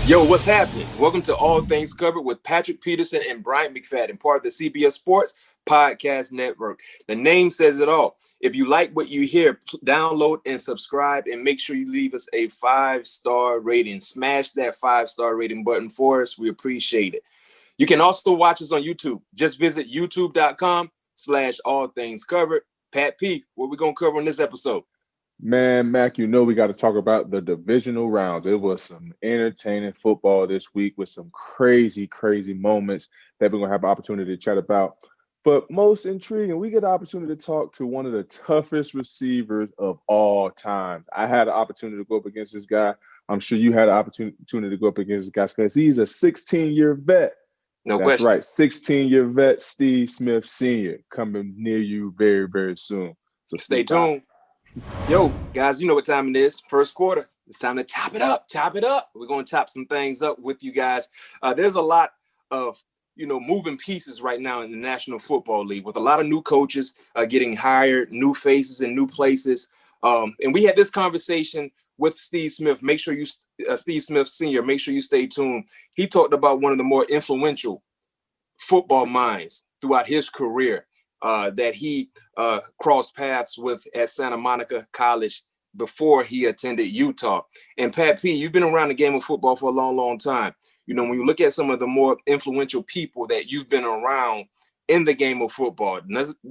Yo, what's happening? Welcome to All Things Covered with Patrick Peterson and Bryant McFadden, part of the CBS Sports Podcast Network. The name says it all. If you like what you hear, download and subscribe, and make sure you leave us a 5-star rating. Smash that 5-star rating button for us. We appreciate it. You can also watch us on YouTube. Just visit youtube.com/all things covered. Pat P, what we going to cover in this episode? Man, Mac, we got to talk about the divisional rounds. It was some entertaining football this week with some crazy, crazy moments that we're going to have an opportunity to chat about. But most intriguing, we get the opportunity to talk to one of the toughest receivers of all time. I had the opportunity to go up against this guy. I'm sure you had the opportunity to go up against this guy because he's a 16-year vet. No That's question. right, 16-year vet Steve Smith Sr. coming near you very, very soon. So stay tuned. Yo, guys, you know what time it is. First quarter. It's time to chop it up. We're going to chop some things up with you guys. There's a lot of, moving pieces right now in the National Football League with a lot of new coaches getting hired, new faces in new places. And we had this conversation with Steve Smith. Make sure Steve Smith Sr., make sure you stay tuned. He talked about one of the more influential football minds throughout his career. That he crossed paths with at Santa Monica College before he attended Utah. And Pat P, you've been around the game of football for a long, long time. When you look at some of the more influential people that you've been around in the game of football,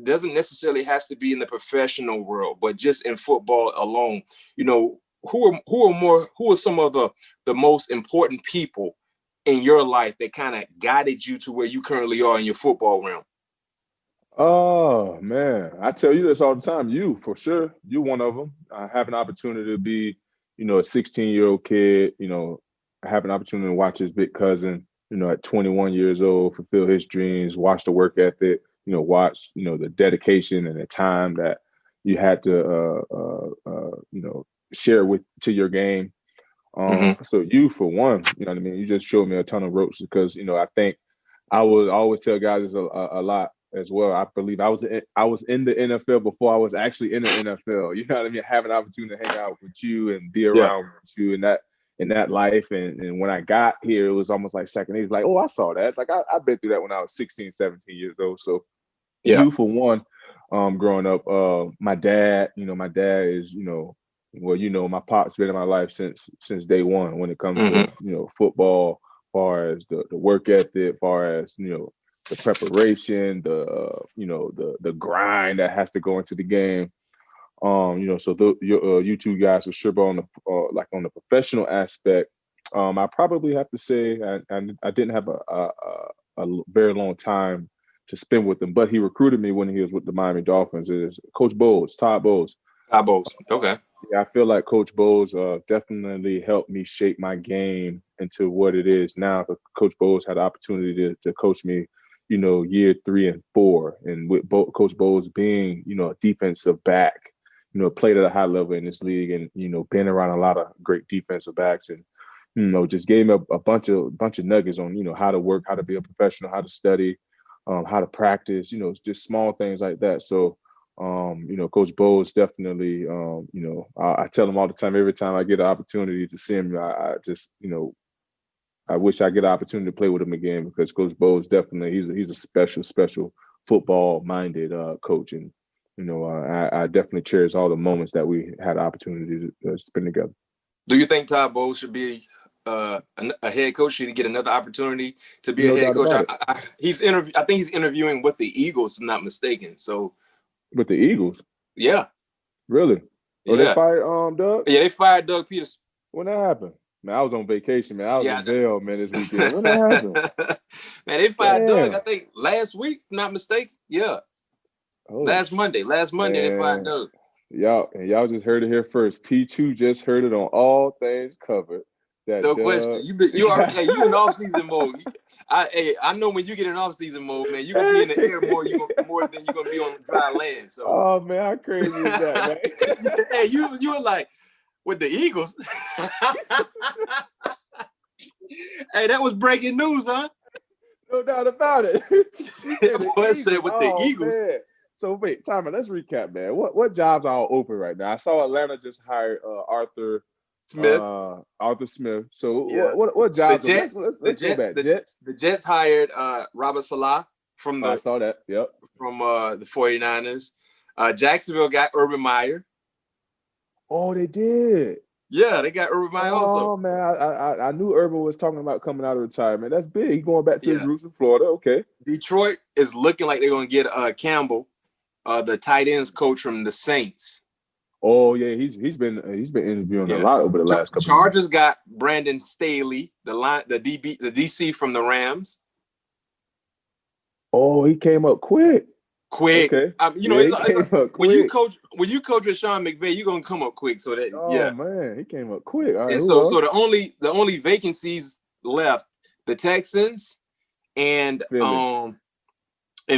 doesn't necessarily has to be in the professional world, but just in football alone. Who are some of the most important people in your life that kind of guided you to where you currently are in your football realm? Oh, man. I tell you this all the time. You, for sure. You one of them. I have an opportunity to be, a 16-year-old kid, I have an opportunity to watch his big cousin, at 21 years old, fulfill his dreams, watch the work ethic, watch, the dedication and the time that you had to, share to your game. So you, for one, you just showed me a ton of ropes because, I think I would always tell guys this a lot as well. I believe I was in the NFL before I was actually in the NFL. You know what I mean? Have an opportunity to hang out with you and be around with you in that life. And when I got here, it was almost like second nature. Like, oh, I saw that. Like I've been through that when I was 16, 17 years old. So you, for one, growing up, my dad is, my pop's been in my life since day one when it comes to, football, as far as the work ethic, as far as, the preparation, the grind that has to go into the game. So you two guys for sure, but on the professional aspect, I probably have to say I didn't have a very long time to spend with him, but he recruited me when he was with the Miami Dolphins. It is Coach Bowles, Todd Bowles. Okay. Yeah, I feel like Coach Bowles definitely helped me shape my game into what it is now. But Coach Bowles had the opportunity to coach me, year 3 and 4, and with Coach Bowles being, a defensive back, played at a high level in this league, and been around a lot of great defensive backs, and just gave me a bunch of nuggets on how to work, how to be a professional, how to study, how to practice, just small things like that. So. Coach Bowles definitely, I tell him all the time, every time I get an opportunity to see him, I just, I wish I get an opportunity to play with him again because Coach Bowles definitely, he's a special football-minded coach. And, I definitely cherish all the moments that we had the opportunity to spend together. Do you think Todd Bowles should be a head coach? Should he get another opportunity to be a head coach? I think he's interviewing with the Eagles, if I'm not mistaken. So. With the Eagles? Yeah. Really? Oh, they fired Doug? Yeah, they fired Doug Peterson. When that happened? Man, I was on vacation, man. I was in Vail, man, this weekend. When that happened? Man, they fired Doug, I think, last week, if not mistaken. Yeah. Oh, last Monday, they fired Doug. Y'all just heard it here first. P2 just heard it on All Things Covered. No question. You in off-season mode. I know when you get in off-season mode, man, you're going to be in the air more than you're going to be on dry land. So. Oh, man, how crazy is that, man? Hey, you were like, with the Eagles? Hey, that was breaking news, huh? No doubt about it. Boy said with the Eagles. Man. So, wait, Tyler, let's recap, man. What jobs are all open right now? I saw Atlanta just hired Arthur Smith. Arthur Smith. So Yeah. what The jobs? Jets. Let's go back. Jets. The Jets hired Robert Salah from I saw that. Yep. From the 49ers. Jacksonville got Urban Meyer. Oh, they did. Yeah, they got Urban Meyer also. Oh man, I knew Urban was talking about coming out of retirement. That's big. He going back to his roots in Florida. Okay. Detroit is looking like they're going to get Campbell, the tight ends coach from the Saints. Oh yeah, he's been interviewing a lot over the last couple. Chargers got Brandon Staley, the DC from the Rams. Oh, he came up quick. Okay. When you coach with Sean McVay, you're gonna come up quick. So that man, he came up quick. All right, and so the only vacancies left, the Texans and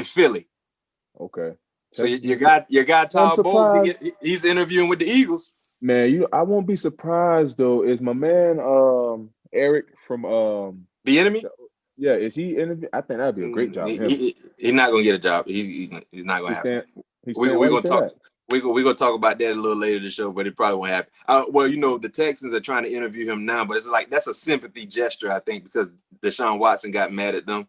Philly. Okay. So you got Todd Bowles. He's interviewing with the Eagles. Man, I won't be surprised though. Is my man Eric from The Enemy? Yeah, is he interviewing? I think that'd be a great job. He's not gonna get a job. He's not gonna happen. We're gonna talk about that a little later in the show, but it probably won't happen. The Texans are trying to interview him now, but it's like that's a sympathy gesture, I think, because Deshaun Watson got mad at them.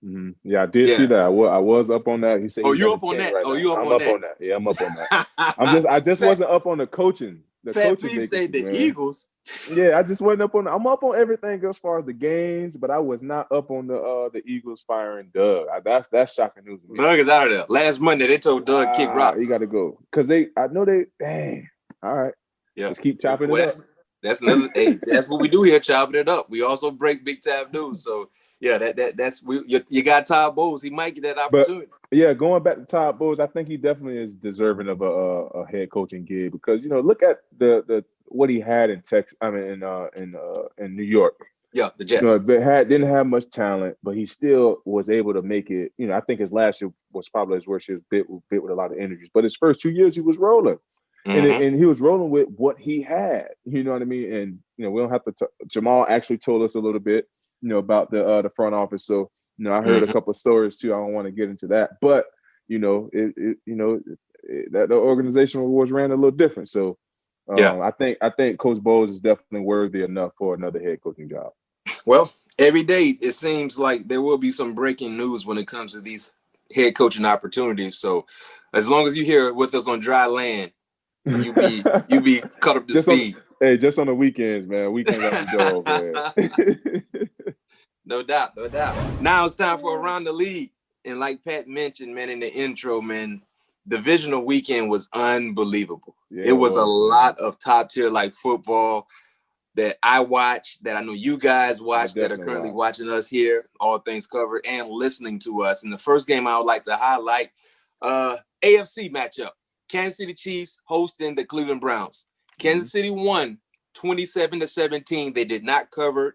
Mm-hmm. Yeah, I did see that. I was up on that. He said, you up on that? You up on that? Yeah, I'm up on that. I just wasn't up on the coaching. Pat P said the Eagles. Yeah, I just wasn't up on. I'm up on everything as far as the games, but I was not up on the Eagles firing Doug. That's shocking news to me. Doug is out of there. Last Monday they told Doug kick rocks. You got to go because I know they. Dang. All right. Yeah. Let's keep chopping it up. That's another. Hey, that's what we do here, chopping it up. We also break big time news. So yeah, you got Todd Bowles. He might get that opportunity. But, yeah, going back to Todd Bowles, I think he definitely is deserving of a head coaching gig because look at the what he had in Texas. I mean, in New York. Yeah, the Jets. Didn't have much talent, but he still was able to make it. I think his last year was probably his worst year. Bit with a lot of injuries, but his first 2 years he was rolling. Mm-hmm. And he was rolling with what he had. You know what I mean? And we don't have to. Jamal actually told us a little bit, about the front office. So I heard a couple of stories too. I don't want to get into that, but that the organization was ran a little different. So I think Coach Bowles is definitely worthy enough for another head coaching job. Well, every day it seems like there will be some breaking news when it comes to these head coaching opportunities. So as long as you're here with us on dry land, you be cut up to speed. Just on the weekends, man. Weekends out the door, man. No doubt. Now it's time for Around the League. And like Pat mentioned, man, in the intro, man, divisional weekend was unbelievable. Yeah, it was a lot of top tier like football that I watched, that I know you guys watched, that are currently watching us here, All Things Covered, and listening to us. And the first game I would like to highlight, AFC matchup. Kansas City Chiefs hosting the Cleveland Browns. Kansas City won 27-17. They did not cover.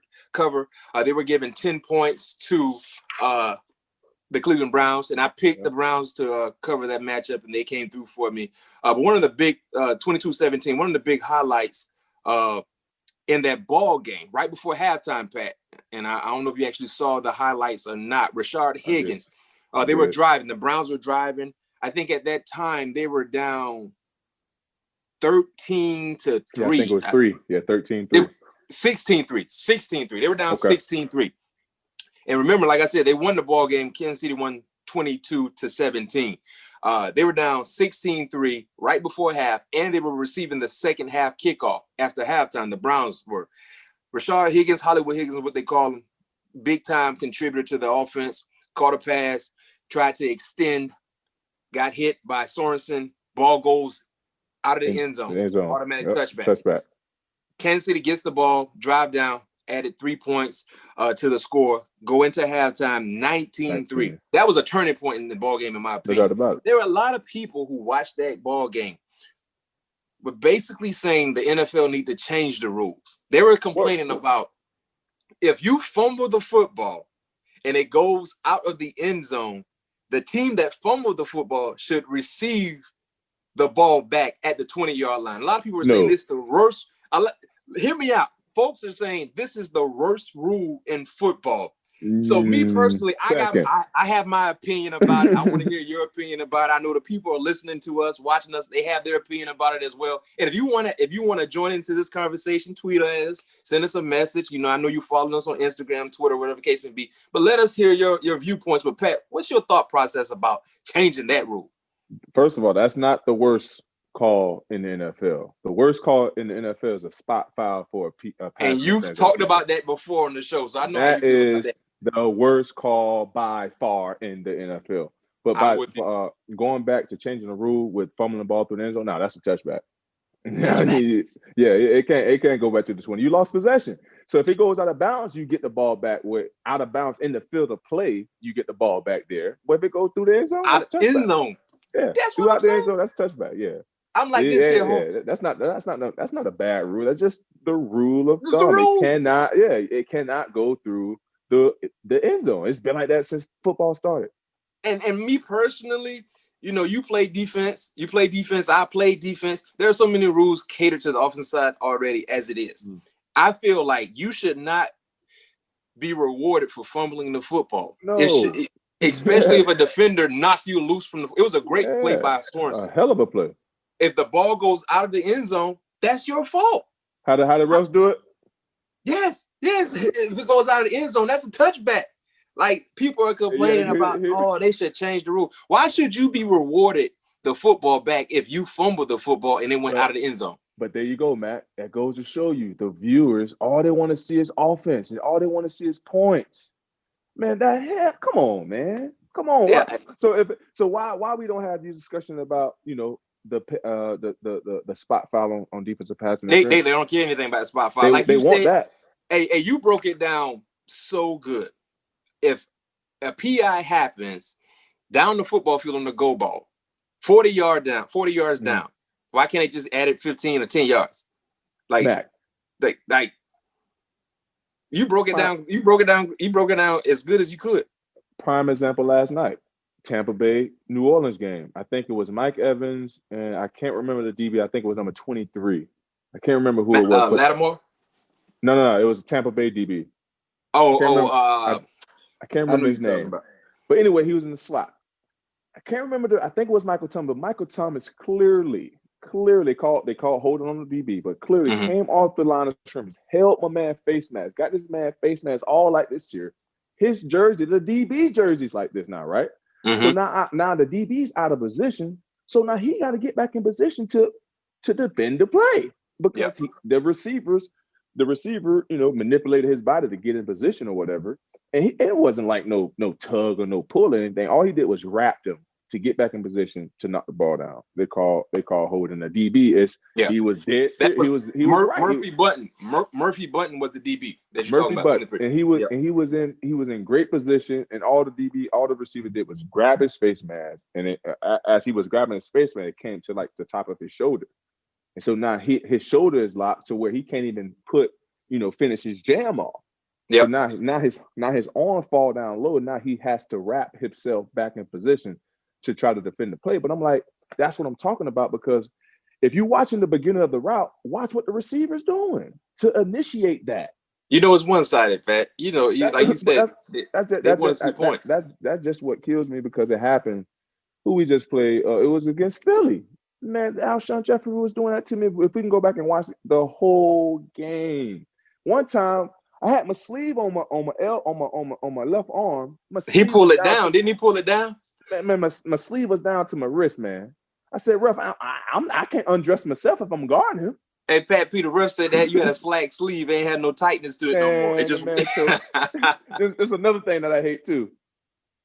They were given 10 points to the Cleveland Browns, and I picked the Browns to cover that matchup, and they came through for me. But one of the big 22-17, one of the big highlights in that ball game right before halftime, Pat, and I don't know if you actually saw the highlights or not. Rashard Higgins, they were driving. The Browns were driving. I think at that time they were down 13-3. Yeah, I think it was 3. Yeah, 13-3. 16-3. They were down 16-3. And remember, like I said, they won the ball game. Kansas City won 22-17. They were down 16-3 right before half, and they were receiving the second half kickoff after halftime. The Browns were. Rashard Higgins, Hollywood Higgins is what they call him, big time contributor to the offense. Caught a pass, tried to extend, got hit by Sorensen. Ball goes out of the end zone. Automatic touchback. Kansas City gets the ball, drive down, added 3 points to the score, go into halftime 19-3. That was a turning point in the ball game, in my opinion. There were a lot of people who watched that ball game were basically saying the NFL need to change the rules. They were complaining about if you fumble the football and it goes out of the end zone, the team that fumbled the football should receive the ball back at the 20-yard line. A lot of people are saying this is the worst. Hear me out. Folks are saying this is the worst rule in football. So me personally, Second. I have my opinion about it. I want to hear your opinion about it. I know the people are listening to us, watching us. They have their opinion about it as well. And if you want to join into this conversation, tweet us, send us a message. You know, I know you following us on Instagram, Twitter, whatever the case may be. But let us hear your viewpoints. But Pat, what's your thought process about changing that rule? First of all, that's not the worst call in the NFL. The worst call in the NFL is a spot foul for a pass. And you've talked about that before on the show, so I know how you feel about that. The worst call by far in the NFL. But going back to changing the rule with fumbling the ball through the end zone, no, that's a touchback. It can't go back to the 20. You lost possession. So if it goes out of bounds, you get the ball back. With out of bounds in the field of play, you get the ball back there. But if it goes through the end zone, out of end zone. Yeah, that's what I'm saying. End zone, that's touchback. Yeah, I'm like That's not a bad rule. That's just the rule of thumb. It cannot go through the end zone. It's been like that since football started. And me personally, you know, you play defense. I play defense. There are so many rules catered to the offensive side already as it is. I feel like you should not be rewarded for fumbling the football. No. Especially if a defender knocked you loose from it was a great play by Sorensen. A hell of a play. If the ball goes out of the end zone, that's your fault. How the refs do it? Yes. If it goes out of the end zone, that's a touchback. Like, people are complaining about, they should change the rule. Why should you be rewarded the football back if you fumbled the football and it went out of the end zone? But there you go, Matt. That goes to show you the viewers, all they want to see is offense and all they want to see is points. Man, come on, man. Come on. Yeah. So why we don't have these discussions about, you know, the spot foul on defensive passing? They don't care anything about the spot foul. They want that. Hey, you broke it down so good. If a PI happens down the football field on the go ball, 40 yards down, why can't they just add it 15 or 10 yards? Like you broke it down. You broke it down as good as you could. Prime example last night, Tampa Bay, New Orleans game. I think it was Mike Evans, and I can't remember the DB. I think it was number 23. I can't remember who it was. Lattimore? No. It was Tampa Bay DB. I can't remember his name. But anyway, he was in the slot. I can't remember. I think it was Michael Thomas. But Michael Thomas clearly called. They called holding on the DB, but clearly came off the line of scrimmage, held my man face mask, got this man face mask all like this here. His jersey, the DB jersey's like this now, right? So now the DB's out of position. So now he got to get back in position to defend the play because the receiver, you know, manipulated his body to get in position or whatever. And it wasn't like no tug or no pull or anything. All he did was wrap him to get back in position to knock the ball down. They call holding. The DB he was dead. Murphy Button. Murphy Button was the DB that you're talking about. 23. And he was in great position. And all the receiver did was grab his face mask. And as he was grabbing his face mask, it came to like the top of his shoulder. And so now his shoulder is locked to where he can't even finish his jam off. So now his arm fall down low. Now he has to wrap himself back in position to try to defend the play. But I'm like, that's what I'm talking about, because if you're watching the beginning of the route, watch what the receiver's doing to initiate that. You know, it's one-sided, Pat. You know, like you said, they want to see points. That's just what kills me, because it happened. Who we just played, it was against Philly. Man, Alshon Jeffrey was doing that to me. If we can go back and watch the whole game. One time, I had my sleeve on my left arm. He pulled it down. Didn't he pull it down? Man, my sleeve was down to my wrist, man. I said, ref, I can't undress myself if I'm guarding him. Hey, Pat, Peter, ref said that you had a slack sleeve, ain't had no tightness to it no more. It just there's another thing that I hate too.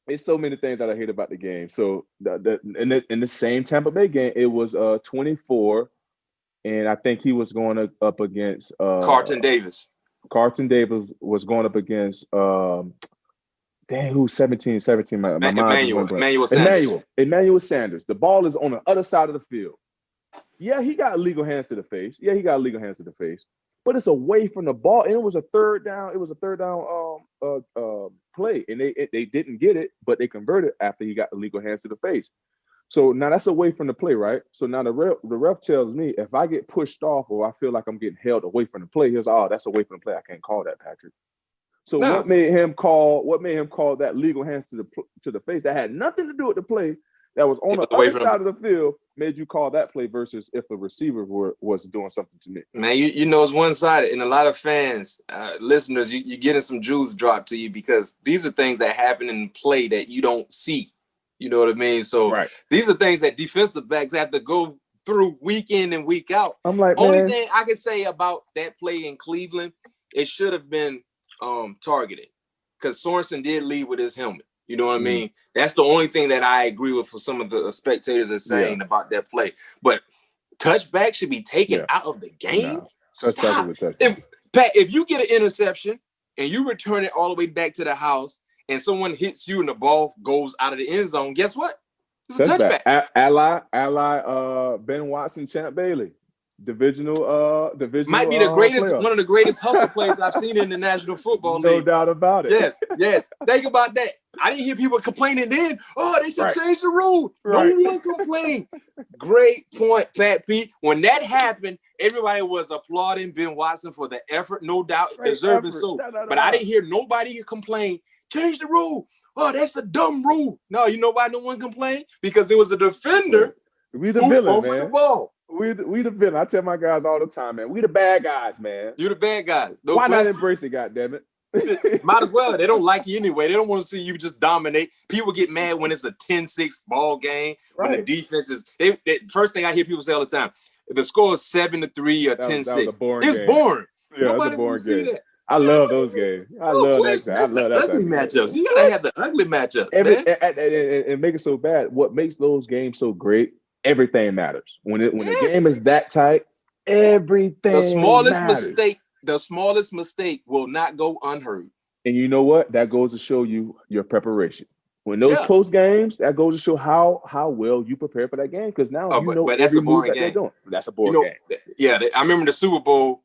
There's so many things that I hate about the game. So in the same Tampa Bay game, it was 24, and I think he was going up against Carlton Davis. Carlton Davis was going up against who's 17? Emmanuel Sanders. The ball is on the other side of the field. Yeah, he got illegal hands to the face. But it's away from the ball, and it was a third down. Play, and they didn't get it, but they converted after he got illegal hands to the face. So now that's away from the play, right? So now the ref tells me if I get pushed off or I feel like I'm getting held away from the play, that's away from the play. I can't call that, Patrick. So No. what made him call that legal hands to the face that had nothing to do with the play that was on the other side of the field made you call that play versus if the receiver was doing something to me? Man, you know it's one-sided, and a lot of fans, listeners, you're getting some jewels dropped to you because these are things that happen in play that you don't see. You know what I mean? So These are things that defensive backs have to go through week in and week out. I'm like, only man, thing I can say about that play in Cleveland, it should have been targeted because Sorensen did lead with his helmet. You know what I mean? That's the only thing that I agree with for some of the spectators are saying about that play. But touchback should be taken out of the game. Stop. If you get an interception and you return it all the way back to the house and someone hits you and the ball goes out of the end zone, guess what? It's a touchback. Ally, Ben Watson, Champ Bailey. Divisional might be the greatest, one of the greatest hustle plays I've seen in the National Football League. No doubt about it. Yes. Think about that. I didn't hear people complaining then. Oh, they should change the rule. No one complained. Great point, Pat P. When that happened, everybody was applauding Ben Watson for the effort, no doubt, deserving so. But I didn't hear nobody complain. Change the rule. Oh, that's the dumb rule. No, you know why no one complained? Because it was a defender who fumbled the ball. We the villain. I tell my guys all the time, man. We the bad guys, man. You the bad guys. Why not embrace it, goddammit? Might as well. They don't like you anyway. They don't want to see you just dominate. People get mad when it's a 10-6 ball game. When the defense is first thing I hear people say all the time, the score is 7-3 or 10-6. It's boring. Yeah, nobody wants to see that. I love those games. I love that. That's the ugly matchups. You gotta have the ugly matchups, man. And make it so bad. What makes those games so great? Everything matters. When the game is that tight, everything. The smallest mistake will not go unheard. And you know what? That goes to show you your preparation. When those close games, that goes to show how well you prepare for that game. Because now but that's a boring game. That's a boring game. Yeah, I remember the Super Bowl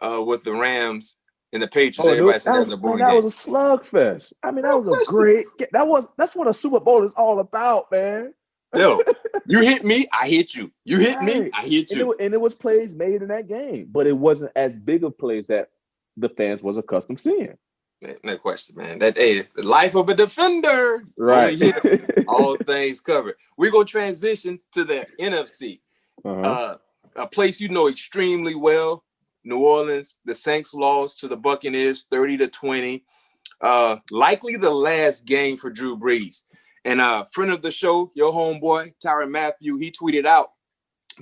with the Rams and the Patriots. Everybody said that was a boring game. That was a slugfest. I mean, that was a great. That's what a Super Bowl is all about, man. Yo, you hit me, I hit you. You hit me, I hit you. And it was plays made in that game, but it wasn't as big of plays that the fans was accustomed seeing. No question, man. The life of a defender. Right. All things covered. We're going to transition to the NFC. A place you know extremely well. New Orleans, the Saints lost to the Buccaneers 30-20. Likely the last game for Drew Brees. And a friend of the show, your homeboy, Tyrann Mathieu, he tweeted out,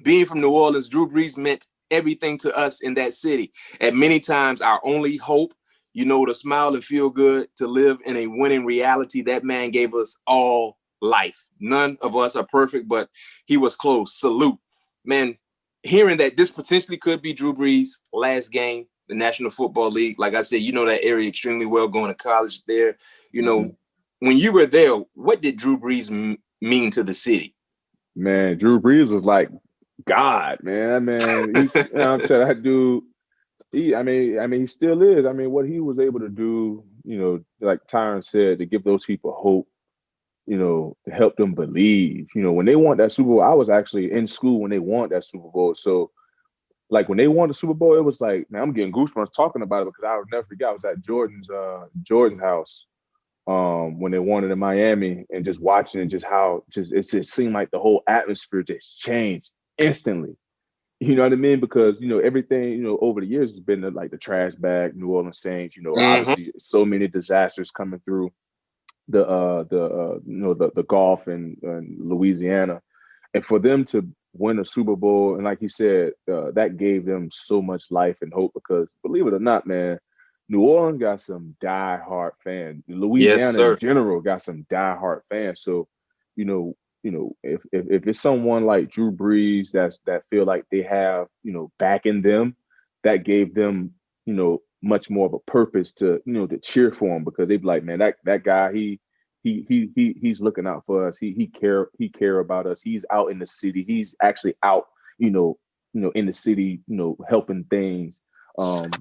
being from New Orleans, Drew Brees meant everything to us in that city. At many times, our only hope, to smile and feel good, to live in a winning reality. That man gave us all life. None of us are perfect, but he was close. Salute. Man, hearing that this potentially could be Drew Brees' last game, the National Football League. Like I said, you know that area extremely well, going to college there. When you were there, what did Drew Brees mean to the city? Man, Drew Brees was like God, man. I'm telling that dude. He still is. I mean, what he was able to do, like Tyrann said, to give those people hope, to help them believe. When they won that Super Bowl, I was actually in school when they won that Super Bowl. So, like when they won the Super Bowl, it was like, man, I'm getting goosebumps talking about it because I would never forget. I was at Jordan's house. When they won it in Miami, and just watching it, it just seemed like the whole atmosphere just changed instantly. You know what I mean? Because everything over the years has been like the trash bag, New Orleans Saints. Obviously so many disasters coming through the Gulf and Louisiana, and for them to win a Super Bowl, and like you said, that gave them so much life and hope. Because believe it or not, man, New Orleans got some diehard fans. Louisiana in general got some diehard fans. So, if it's someone like Drew Brees that feel like they have, backing them, that gave them, much more of a purpose to, to cheer for him, because they'd be like, man, that guy, he's looking out for us. He care about us. He's out in the city. He's actually out, in the city, helping things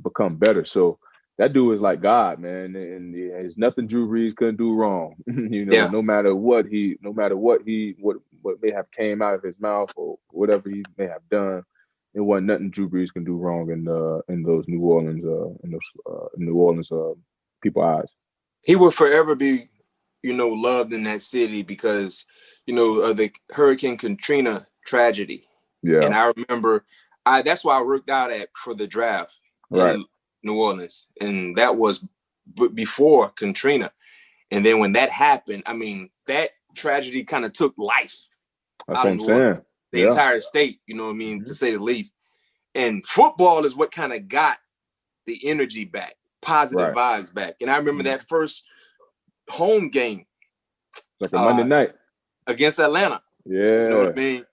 become better. So that dude is like God, man, and there's nothing Drew Brees couldn't do wrong. No matter what may have came out of his mouth or whatever he may have done, it wasn't nothing Drew Brees can do wrong in those New Orleans people's eyes. He will forever be, loved in that city because, of the Hurricane Katrina tragedy. Yeah. And I remember that's why I worked out for the draft in New Orleans. And that was before Katrina. And then when that happened, I mean, that tragedy kind of took life out of New Orleans, the entire state, to say the least. And football is what kind of got the energy back, positive vibes back. And I remember that first home game. Like a Monday night. Against Atlanta. Yeah. You know what I mean?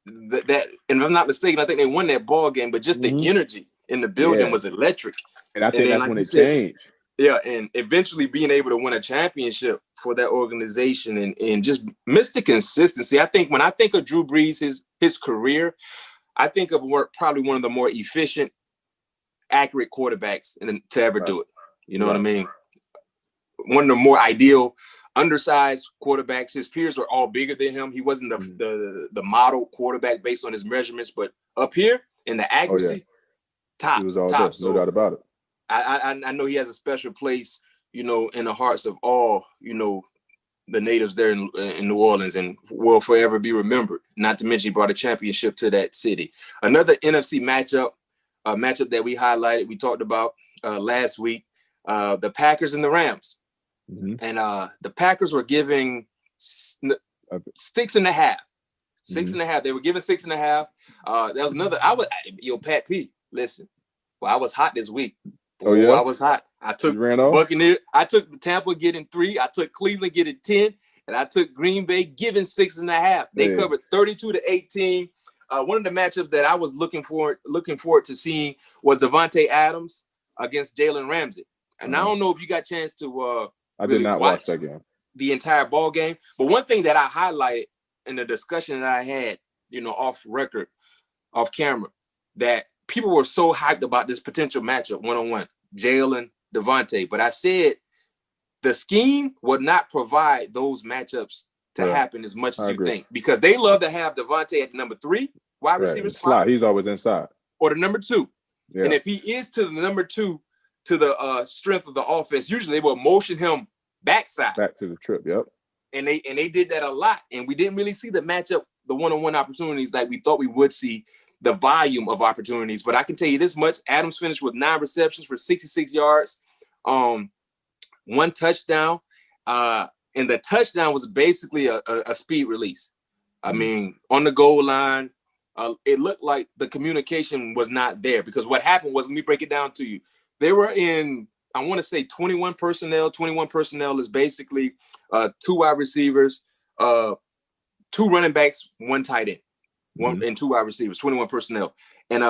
That, and if I'm not mistaken, I think they won that ball game, but just the energy in the building was electric. And I think that's when it changed. Yeah, and eventually being able to win a championship for that organization and just miss the consistency. I think when I think of Drew Brees, his career, I think of probably one of the more efficient, accurate quarterbacks to ever do it. You know what I mean? One of the more ideal, undersized quarterbacks. His peers were all bigger than him. He wasn't the model quarterback based on his measurements, but up here in the accuracy, tops. He was all top. No doubt about it. I know he has a special place, in the hearts of all, the natives there in New Orleans, and will forever be remembered. Not to mention he brought a championship to that city. Another NFC matchup that we highlighted, we talked about last week, the Packers and the Rams. Mm-hmm. And the Packers were giving 6.5. 6.5. They were giving 6.5. That was another. Pat P. Listen, I was hot this week. I was hot. I took Buccaneers. I took Tampa getting 3. I took Cleveland getting 10, and I took Green Bay giving 6.5. They covered 32-18. One of the matchups that I was looking forward to seeing was Davante Adams against Jalen Ramsey. And I don't know if you got a chance to. I did not watch that game, the entire ball game. But one thing that I highlighted in the discussion that I had, off record, off camera, that people were so hyped about this potential matchup one-on-one, Jalen, Davante. But I said the scheme would not provide those matchups to happen as much as you think, because they love to have Davante at number 3 wide receiver spot. He's always inside. Or the number 2. Yeah. And if he is to the number 2 to the strength of the offense, usually they will motion him back to the trip. Yep. And they did that a lot. And we didn't really see the matchup, the one-on-one opportunities like we thought we would see, the volume of opportunities. But I can tell you this much: Adams finished with 9 receptions for 66 yards, 1 touchdown. And the touchdown was basically a speed release. I mean, on the goal line, it looked like the communication was not there, because what happened was, let me break it down to you. They were in, I want to say 21 personnel. 21 personnel is basically 2 wide receivers, 2 running backs, 1 tight end, and 2 wide receivers, 21 personnel. And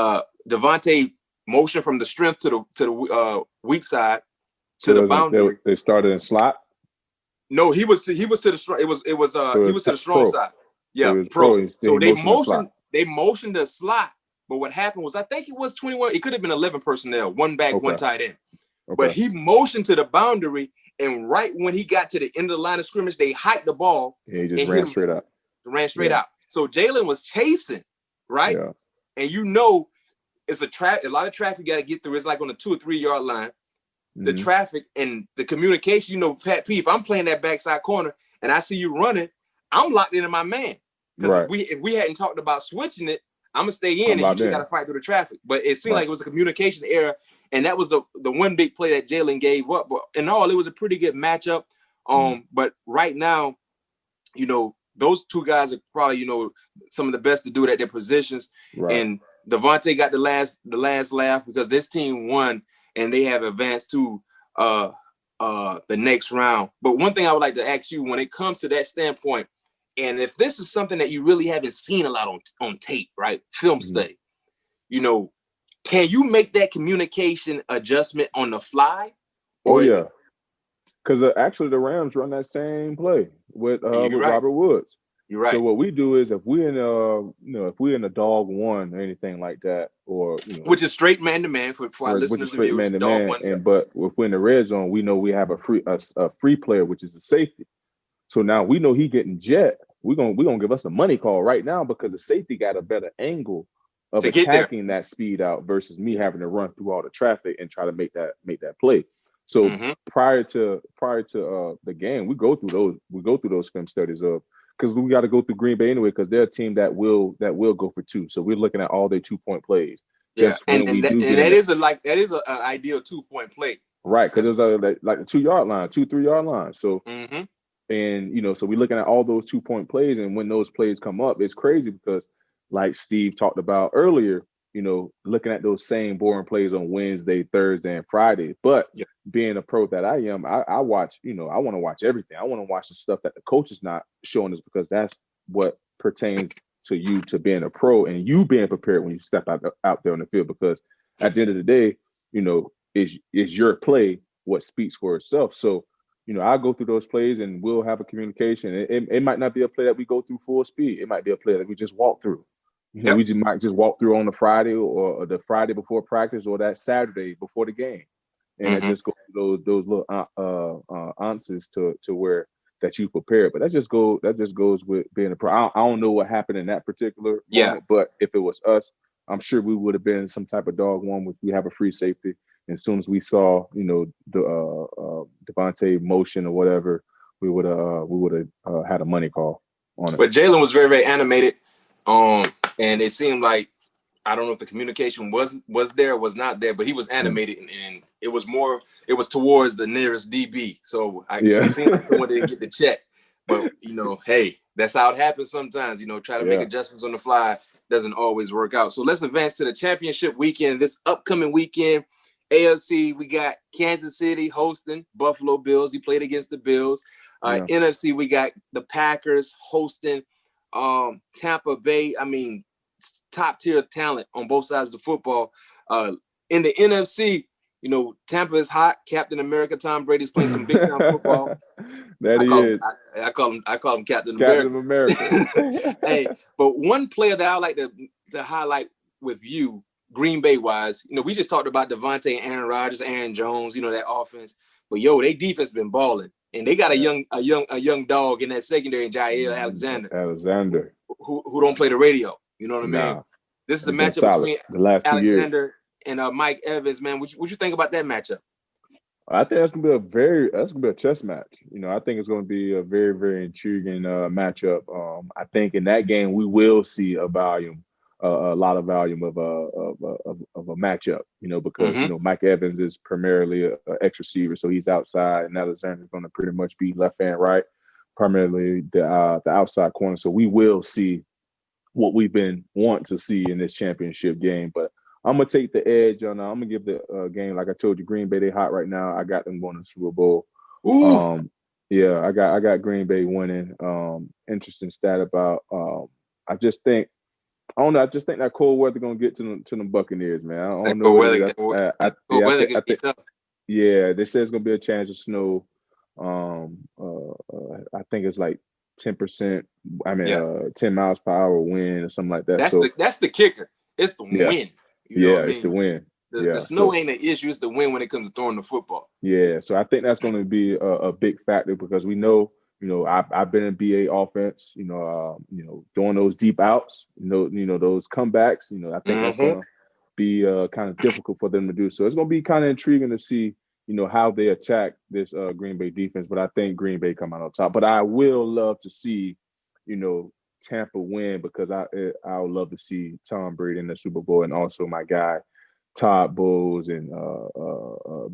Davante motioned from the strength to the weak side to the boundary. They started in slot. No, he was to the strong. He was to the strong side. Yeah, pro. So they motioned the slot. But what happened was, I think it was 21. It could have been 11 personnel, 1 back, 1 tight end. But he motioned to the boundary, and right when he got to the end of the line of scrimmage, they hiked the ball. Yeah, he just ran straight out. Ran straight out. So Jalen was chasing, right? Yeah. And it's a lot of traffic you got to get through. It's like on a 2 or 3 yard line. The traffic and the communication, Pat P, if I'm playing that backside corner and I see you running, I'm locked into my man. Because if we hadn't talked about switching it, I'm gonna stay in, and you just gotta fight through the traffic. But it seemed like it was a communication error, and that was the one big play that Jalen gave up. But in all, it was a pretty good matchup. But right now, those 2 guys are probably some of the best to do it at their positions. Right. And Davante got the last laugh, because this team won and they have advanced to the next round. But one thing I would like to ask you, when it comes to that standpoint, and if this is something that you really haven't seen a lot on tape, right? Film study, can you make that communication adjustment on the fly? Because actually the Rams run that same play with Robert Woods. You're right. So what we do is, if we're in a dog one or anything like that, or which is straight man to man for our listeners and viewers, dog one. But if we're in the red zone, we know we have a free player, which is a safety. So now we know he getting jet. We're gonna give us a money call right now, because the safety got a better angle of attacking that speed out versus me having to run through all the traffic and try to make that play. So Mm-hmm. prior to the game, we go through those film studies of, because we got to go through Green Bay anyway, because they're a team that will go for two. So we're looking at all their 2-point plays. Yeah, Just when we do get that in is an ideal 2-point play. right, because there's like the 2-yard line, 2-3 yard line. So Mm-hmm. and so we're looking at all those 2-point plays, and when those plays come up, it's crazy because, like Steve talked about earlier, looking at those same boring plays on Wednesday, Thursday, and Friday. But Yeah. being a pro that I am, I watch. I want to watch everything. I want to watch the stuff that the coach is not showing us, because that's what pertains to you to being a pro and you being prepared when you step out there on the field. Because at the end of the day, is your play what speaks for itself. So I'll go through those plays and we'll have a communication. It might not be a play that we go through full speed. It might be a play that we just walk through. Yep. We might just walk through on the Friday or the Friday before practice or that Saturday before the game. And it just goes to those little answers to where that you prepare. But that just goes with being a pro. I don't know what happened in that particular moment, but if it was us, I'm sure we would have been some type of dog one if we have a free safety. And as soon as we saw, the Davante motion or whatever, we would have had a money call on it. But Jalen was very, very animated, and it seemed like, I don't know if the communication was there or was not there, but he was animated, and it was towards the nearest DB. So it seemed like someone didn't get the check. But hey, that's how it happens sometimes. Try to make adjustments on the fly doesn't always work out. So let's advance to the championship weekend. This upcoming weekend, AFC, we got Kansas City hosting Buffalo Bills. He played against the Bills. NFC, we got the Packers hosting Tampa Bay. I mean, top tier talent on both sides of the football. In the NFC, Tampa is hot. Captain America Tom Brady's playing some big time football. I call him Captain America. Hey, but one player that I like to highlight with you, Green Bay wise, we just talked about Davante and Aaron Rodgers, Aaron Jones, that offense. But their defense been balling, and they got a young dog in that secondary, Jair Alexander, who don't play the radio. You know what I mean? This is a matchup between the last Alexander and Mike Evans, man. What you think about that matchup? I think that's gonna be a chess match. I think it's gonna be a very, very intriguing matchup. I think in that game we will see a lot of volume of a matchup. Because Mike Evans is primarily an X receiver, so he's outside, and Alexander's gonna pretty much be left and right, primarily the outside corner. So we will see what we've been wanting to see in this championship game. But I'm gonna take the edge on. I'm gonna give the game, like I told you, Green Bay, they hot right now. I got them going to the Super Bowl. Ooh. I got Green Bay winning. Interesting stat about. I just think that cold weather gonna get to them Buccaneers, man. I don't know. Yeah, they say it's gonna be a chance of snow. I think it's like 10%. 10 miles per hour wind or something like that. That's the kicker. It's the wind. You know what I mean? It's the wind. The snow ain't an issue. It's the wind when it comes to throwing the football. Yeah, so I think that's going to be a big factor, because we know, I've been in BA offense, doing those deep outs, those comebacks, I think that's going to be kind of difficult for them to do. So it's going to be kind of intriguing to see, how they attack this Green Bay defense. But I think Green Bay come out on top. But I will love to see, Tampa win, because I would love to see Tom Brady in the Super Bowl, and also my guy Todd Bowles and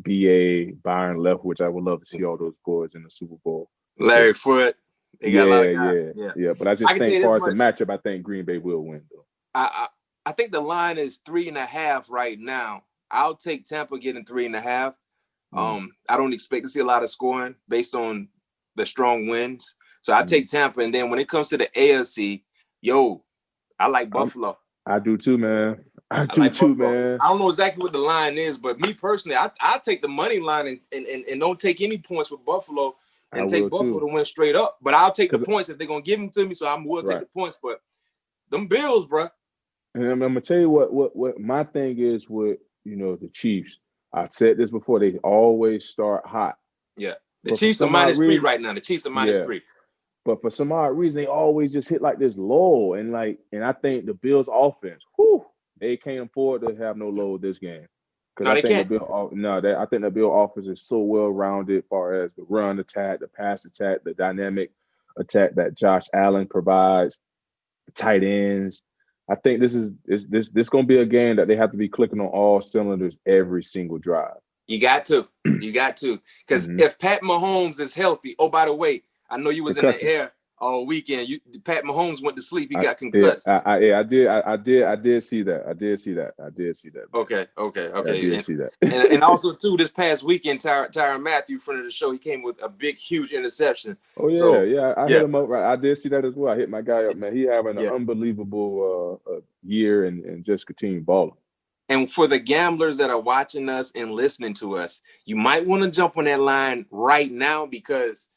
BA Byron Leftwich. I would love to see all those boys in the Super Bowl. Larry Foote. They got a lot of guys. Yeah. But I just think, as far as the matchup, I think Green Bay will win, though. I think the line is 3.5 right now. I'll take Tampa getting 3.5. I don't expect to see a lot of scoring based on the strong wins. So I take Tampa, and then when it comes to the AFC, I like Buffalo. I do too, man. I do too, man. I don't know exactly what the line is, but me personally, I take the money line and don't take any points with Buffalo, and take Buffalo to win straight up. But I'll take the points if they're gonna give them to me. So I will take the points. But them Bills, bro. And I'm gonna tell you what my thing is with the Chiefs. I've said this before. They always start hot. Yeah, the Chiefs are -3 right now. The Chiefs are -3. But for some odd reason, they always just hit like this lull. And I think the Bills offense, they can't afford to have no lull this game. Because No, I they think can't. I think the Bill offense is so well rounded as far as the run attack, the pass attack, the dynamic attack that Josh Allen provides, tight ends. I think this going to be a game that they have to be clicking on all cylinders every single drive. You got to, because if Pat Mahomes is healthy. Oh, by the way, I know you was in the air all weekend. Pat Mahomes went to sleep. He got concussed. I did see that. I did see that. Okay. I did see that. and also too, this past weekend, Tyrann Mathieu, friend of the show, he came with a big, huge interception. Oh yeah, so, I hit him up. Right, I did see that as well. I hit my guy up, man. He having an unbelievable year and just continue balling. And for the gamblers that are watching us and listening to us, you might want to jump on that line right now, because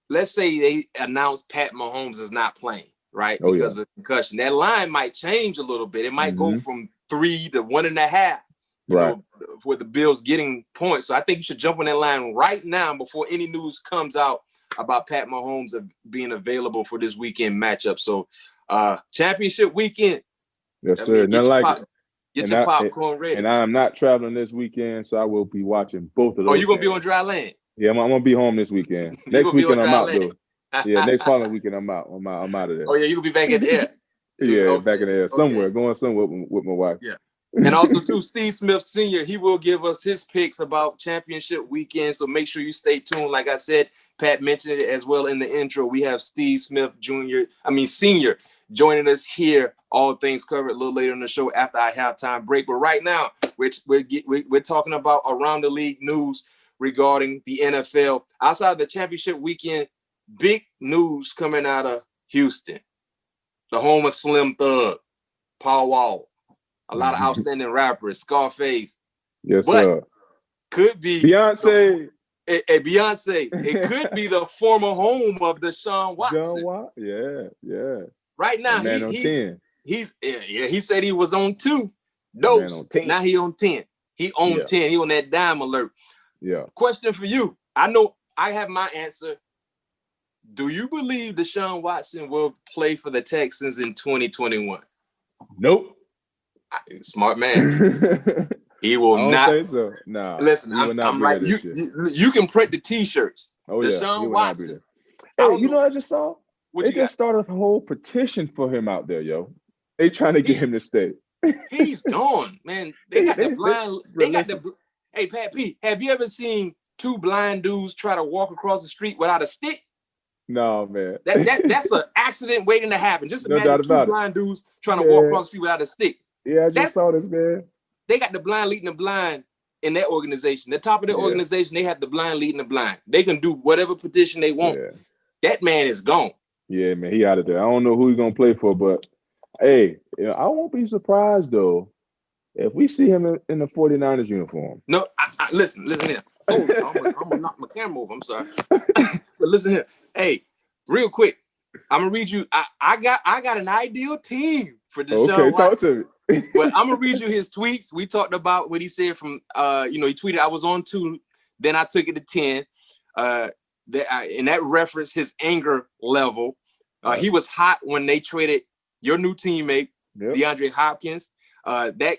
let's say they announce Pat Mahomes is not playing, right? Because of concussion. That line might change a little bit. It might go from 3 to 1.5, you know, with the Bills getting points. So I think you should jump on that line right now before any news comes out about Pat Mahomes being available for this weekend matchup. So championship weekend. Yes, sir. Get your popcorn ready. And I am not traveling this weekend, so I will be watching both of those. Oh, you're going to be on dry land? Yeah, I'm going to be home this weekend. Next weekend, I'm out, though. Yeah, next following weekend, I'm out. I'm out of there. Oh, yeah, you're going to be back in the air? Yeah, back in the air. Going somewhere with my wife. Yeah. And also, too, Steve Smith Sr., he will give us his picks about championship weekend, so make sure you stay tuned. Like I said, Pat mentioned it as well in the intro. We have Steve Smith Sr., joining us here. All things covered a little later in the show after our halftime break. But right now, we're talking about around the league news regarding the NFL. Outside of the championship weekend, big news coming out of Houston, the home of Slim Thug, Paul Wall, a lot of outstanding rappers, Scarface. Yes, but sir. Could be Beyonce. Beyonce. It could be the former home of Deshaun Watson. Yeah. Right now, he said he was on 2 dose. Now he on 10. He on 10. He on that dime alert. Yeah. Question for you. I know I have my answer. Do you believe Deshaun Watson will play for the Texans in 2021? Nope. Smart man. He will not. I don't think so. No. Listen, I'm right. You can print the T-shirts. Oh, Deshaun Watson. Hey, you know what I just saw? They just started a whole petition for him out there, yo. They trying to get him to stay. He's gone, man. They got the blind. Hey, Pat P, have you ever seen 2 blind dudes try to walk across the street without a stick? No, man. That's an accident waiting to happen. Just imagine 2 blind dudes trying to walk across the street without a stick. Yeah, I just saw this, man. They got the blind leading the blind in that organization. The top of the organization, they have the blind leading the blind. They can do whatever petition they want. Yeah. That man is gone. Yeah, man, he out of there. I don't know who he's gonna play for, but hey, I won't be surprised though if we see him in the 49ers uniform. No, listen here. Oh, I'm gonna knock my camera over. I'm sorry. But listen here. Hey, real quick, I'm gonna read you. I got an ideal team for Deshaun Watson. Talk to me. But I'm gonna read you his tweets. We talked about what he said from he tweeted I was on 2, then I took it to 10. And that referenced his anger level. He was hot when they traded your new teammate, DeAndre Hopkins. That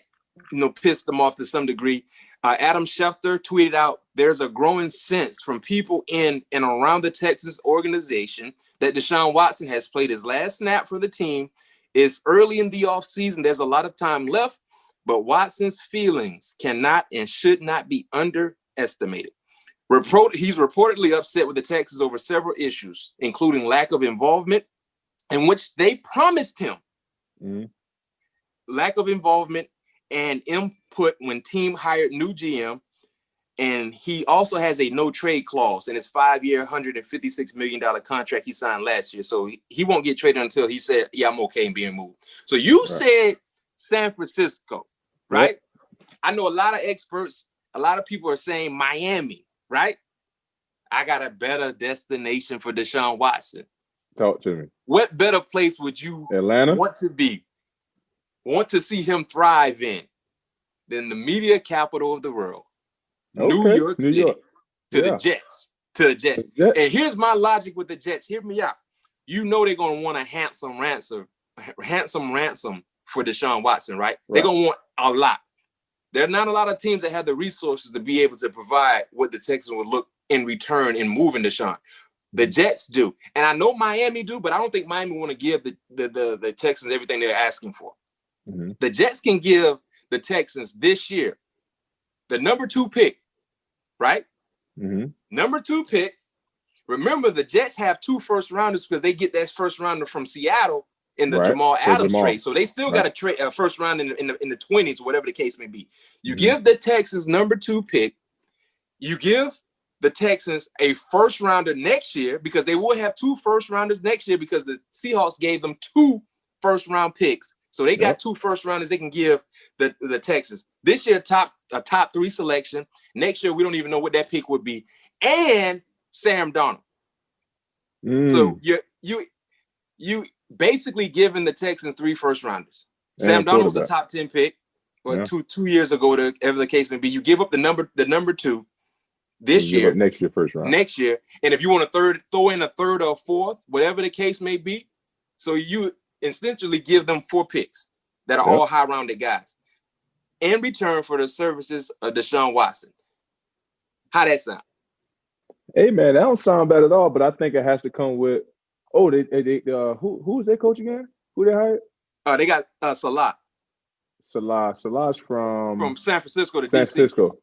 pissed him off to some degree. Adam Schefter tweeted out, there's a growing sense from people in and around the Texans organization that Deshaun Watson has played his last snap for the team. It's early in the offseason. There's a lot of time left, but Watson's feelings cannot and should not be underestimated. He's reportedly upset with the Texans over several issues, including lack of involvement, in which they promised him lack of involvement and input when team hired new GM. And he also has a no trade clause in his 5-year, $156 million contract he signed last year. So he won't get traded until he said, yeah, I'm okay in being moved. So you said San Francisco, right? Yep. I know a lot of experts, a lot of people are saying Miami, right? I got a better destination for Deshaun Watson. Talk to me. What better place would you Atlanta want to see him thrive in than the media capital of the world? Okay. New York City. The Jets. To the Jets. And here's my logic with the Jets. Hear me out. You know they're going to want a handsome ransom for Deshaun Watson, right? They're going to want a lot. There are not a lot of teams that have the resources to be able to provide what the Texans would look in return in moving Deshaun. The Jets do. And I know Miami do, but I don't think Miami want to give the Texans everything they're asking for. Mm-hmm. The Jets can give the Texans this year the number 2 pick, right? Mm-hmm. Number 2 pick. Remember, the Jets have 2 first-rounders because they get that first-rounder from Seattle in the Jamal Adams trade. So they still got a first round in the 20s, or whatever the case may be. You give the Texans number 2 pick. You give the Texans a first-rounder next year because they will have 2 first-rounders next year because the Seahawks gave them 2 first-round picks. So they got 2 first-rounders they can give the Texans. This year, a top 3 selection. Next year, we don't even know what that pick would be. And Sam Darnold. So you basically giving the Texans 3 first-rounders. Sam Darnold was a top 10 pick, or 2 years ago, whatever the case may be. You give up the number 2 this year. Next year, first round. Next year, and if you want to throw in a 3rd or 4th, whatever the case may be, so you essentially give them 4 picks that are all high-rounded guys in return for the services of Deshaun Watson. How that sound? Hey man, that don't sound bad at all. But I think it has to come with. Oh, who's their coach again? Who they hired? They got Salah. Salah's from San Francisco to San DC. Francisco.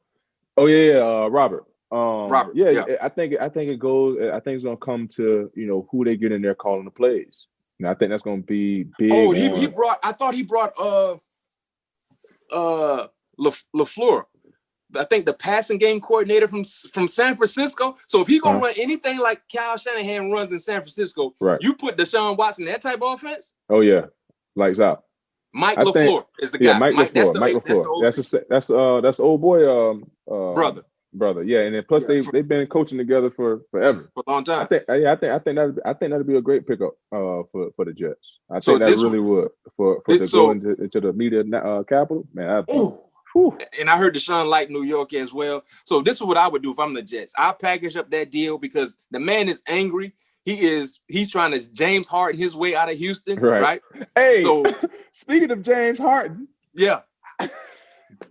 Oh yeah, Robert. Robert. Yeah, I think it goes. I think it's gonna come to who they get in there calling the plays. And I think that's gonna be big. Oh, he brought. I thought he brought LaFleur. I think the passing game coordinator from San Francisco. So if he gonna run anything like Kyle Shanahan runs in San Francisco, you put Deshaun Watson in that type of offense. Oh yeah, lights out. Mike LaFleur is the guy. Yeah, Mike LaFleur. That's old boy. Brother. Yeah, and then plus they've been coaching together for forever, for a long time. I think that'd be a great pickup for the Jets. I think that really would for to go into the media capital. Man, and I heard Deshaun like New York as well. So this is what I would do if I'm the Jets. I'll package up that deal because the man is angry. He's trying to James Harden his way out of Houston, right? Hey, so speaking of James Harden, that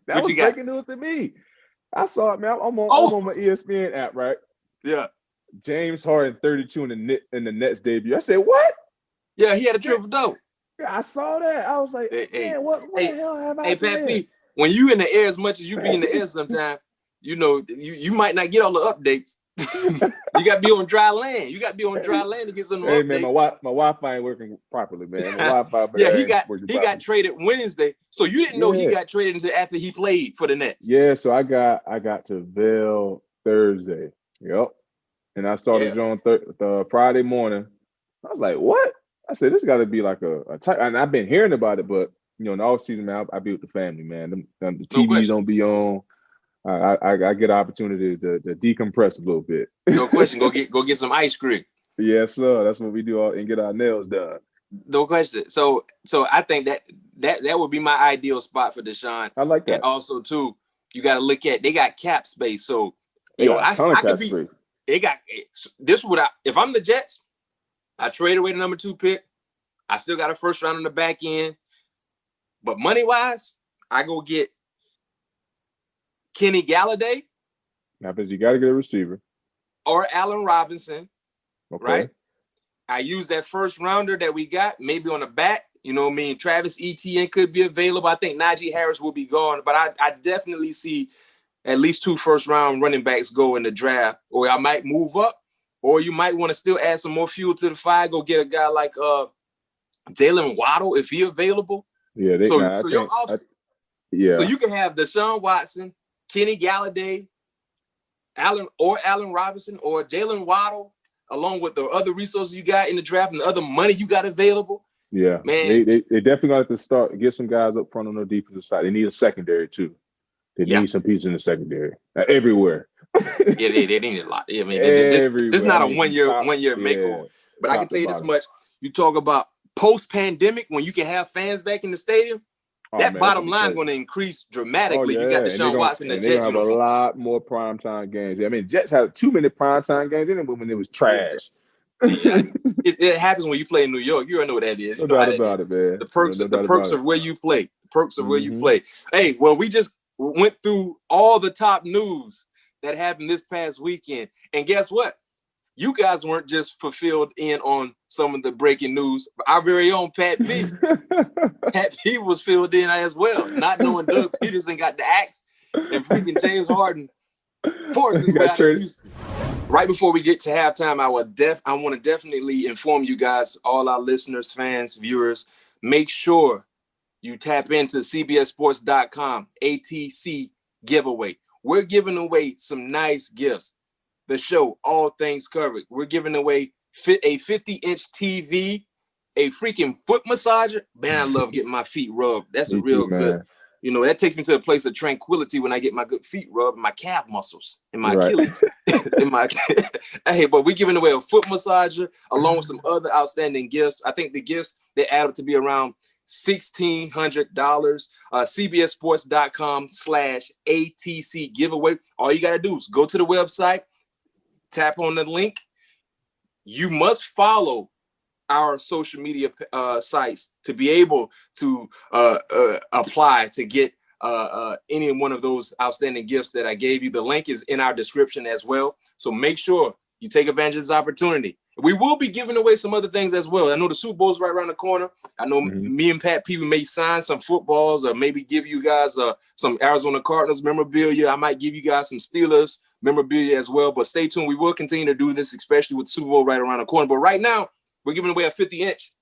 was breaking news to me. I saw it, man. I'm on my ESPN app, right? Yeah. James Harden 32 in the Nets debut. I said, what? Yeah, he had a triple-double. Yeah, I saw that. I was like, man, what the hell have I done? Pat P, when you in the air as much as you be in the air sometimes, you might not get all the updates. You got to be on dry land. You got to be on dry land to get some updates. Man, my Wi-Fi ain't working properly, man. My Wi-Fi, he got traded Wednesday, so you didn't know he got traded until after he played for the Nets. Yeah, so I got to Vail Thursday. Yep, and I saw the joint the Friday morning. I was like, what? I said this got to be like a type. And I've been hearing about it, but in the off season, man, I be with the family, man. The TVs don't be on. I get an opportunity to decompress a little bit. No question. Go get some ice cream. Yes, sir. That's what we do and get our nails done. No question. So I think that would be my ideal spot for Deshaun. I like that. And also too, you got to look at they got cap space. So I could be. They got this. If I'm the Jets, I trade away the number 2 pick. I still got a first round on the back end, but money wise, I go get Kenny Galladay. Happens you got to get a receiver. Or Allen Robinson, right? I use that first rounder that we got, maybe on the back. You know what I mean? Travis Etienne could be available. I think Najee Harris will be gone, but I definitely see at least 2 first-round running backs go in the draft. Or I might move up, or you might want to still add some more fuel to the fire. Go get a guy like Jalen Waddle if he available. Yeah, So you can have Deshaun Watson, Kenny Galladay, Allen Robinson, or Jalen Waddle, along with the other resources you got in the draft and the other money you got available. Yeah, man, they definitely got to get some guys up front on the defensive side. They need a secondary too. They need some pieces in the secondary everywhere. Yeah, they need a lot. I mean, this is not a one year makeover. But I can tell you this much: you talk about post-pandemic when you can have fans back in the stadium. Bottom line going to increase dramatically. You got Deshaun Watson and the Jets. They have a lot more primetime games. I mean, Jets had too many primetime games in it when it was trash. It happens when you play in New York. You already know what that is. No doubt about it, man. The perks of where you play. The perks of where you play. Hey, well, we just went through all the top news that happened this past weekend. And guess what? You guys weren't just fulfilled in on some of the breaking news. Our very own Pat P. Pat P was filled in as well, not knowing Doug Peterson got the axe and freaking James Harden forced his way out of Houston. Right before we get to halftime, I want to definitely inform you guys, all our listeners, fans, viewers, make sure you tap into CBSSports.com ATC giveaway. We're giving away some nice gifts. The show, All Things Covered. We're giving away a 50-inch TV, a freaking foot massager. Man, I love getting my feet rubbed. That's a real good. You know, that takes me to a place of tranquility when I get my good feet rubbed, my calf muscles, and my Achilles. Hey, but we're giving away a foot massager along with some other outstanding gifts. I think the gifts, they add up to be around $1,600. CBSSports.com/ATC giveaway. All you got to do is go to the website, tap on the link. You must follow our social media sites to be able to apply to get any one of those outstanding gifts that I gave you. The link is in our description as well. So make sure you take advantage of this opportunity. We will be giving away some other things as well. I know the Super Bowl is right around the corner. I know me and Pat P may sign some footballs or maybe give you guys some Arizona Cardinals memorabilia. I might give you guys some Steelers memorabilia as well. But stay tuned. We will continue to do this, especially with the Super Bowl right around the corner. But right now, we're giving away a 50-inch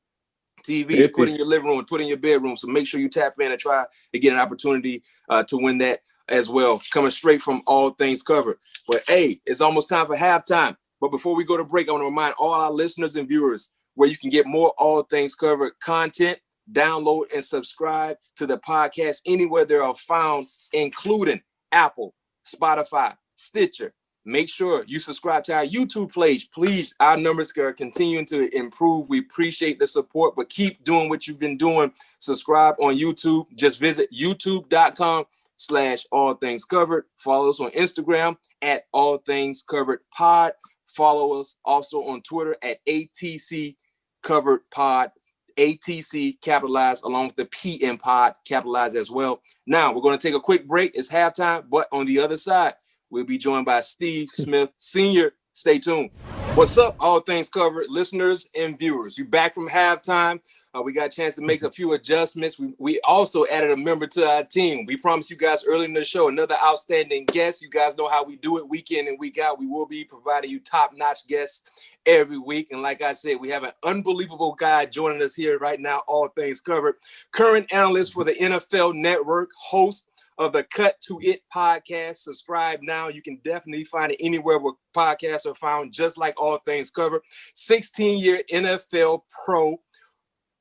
TV to put in your living room, put in your bedroom. So make sure you tap in and try to get an opportunity to win that as well. Coming straight from All Things Covered. But hey, it's almost time for halftime. But before we go to break, I want to remind all our listeners and viewers where you can get more All Things Covered content, download and subscribe to the podcast anywhere they are found, including Apple, Spotify, Stitcher. Make sure you subscribe to our YouTube page. Please, our numbers are continuing to improve. We appreciate the support, but keep doing what you've been doing. Subscribe on YouTube. Just visit youtube.com/All Things Covered. Follow us on Instagram at All Things Covered Pod. Follow us also on Twitter at ATC Covered Pod. ATC capitalized along with the PM Pod capitalized as well. Now we're going to take a quick break. It's halftime, but on the other side, we'll be joined by Steve Smith Sr. Stay tuned. What's up, All Things Covered listeners and viewers? We're back from halftime. We got a chance to make a few adjustments. We also added a member to our team. We promised you guys early in the show another outstanding guest. You guys know how we do it week in and week out. We will be providing you top-notch guests every week. And like I said, we have an unbelievable guy joining us here right now, All Things Covered. Current analyst for the NFL Network, host of the Cut to It podcast. Subscribe now. You can definitely find it anywhere where podcasts are found, just like All Things Covered. 16-year NFL pro,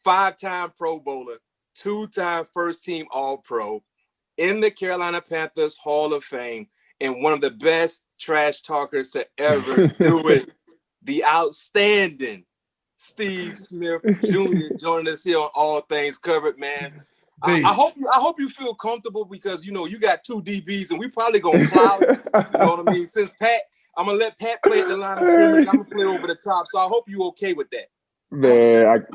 5-time Pro Bowler, 2-time first-team All-Pro, in the Carolina Panthers Hall of Fame, and one of the best trash talkers to ever do it, the outstanding Steve Smith Jr. joining us here on All Things Covered, man. I hope you feel comfortable because, you know, you got two DBs and we probably going to cloud it. You know what I mean? Since Pat, I'm going to let Pat play at the line of scrimmage. I'm going to play over the top. So I hope you're okay with that. Man,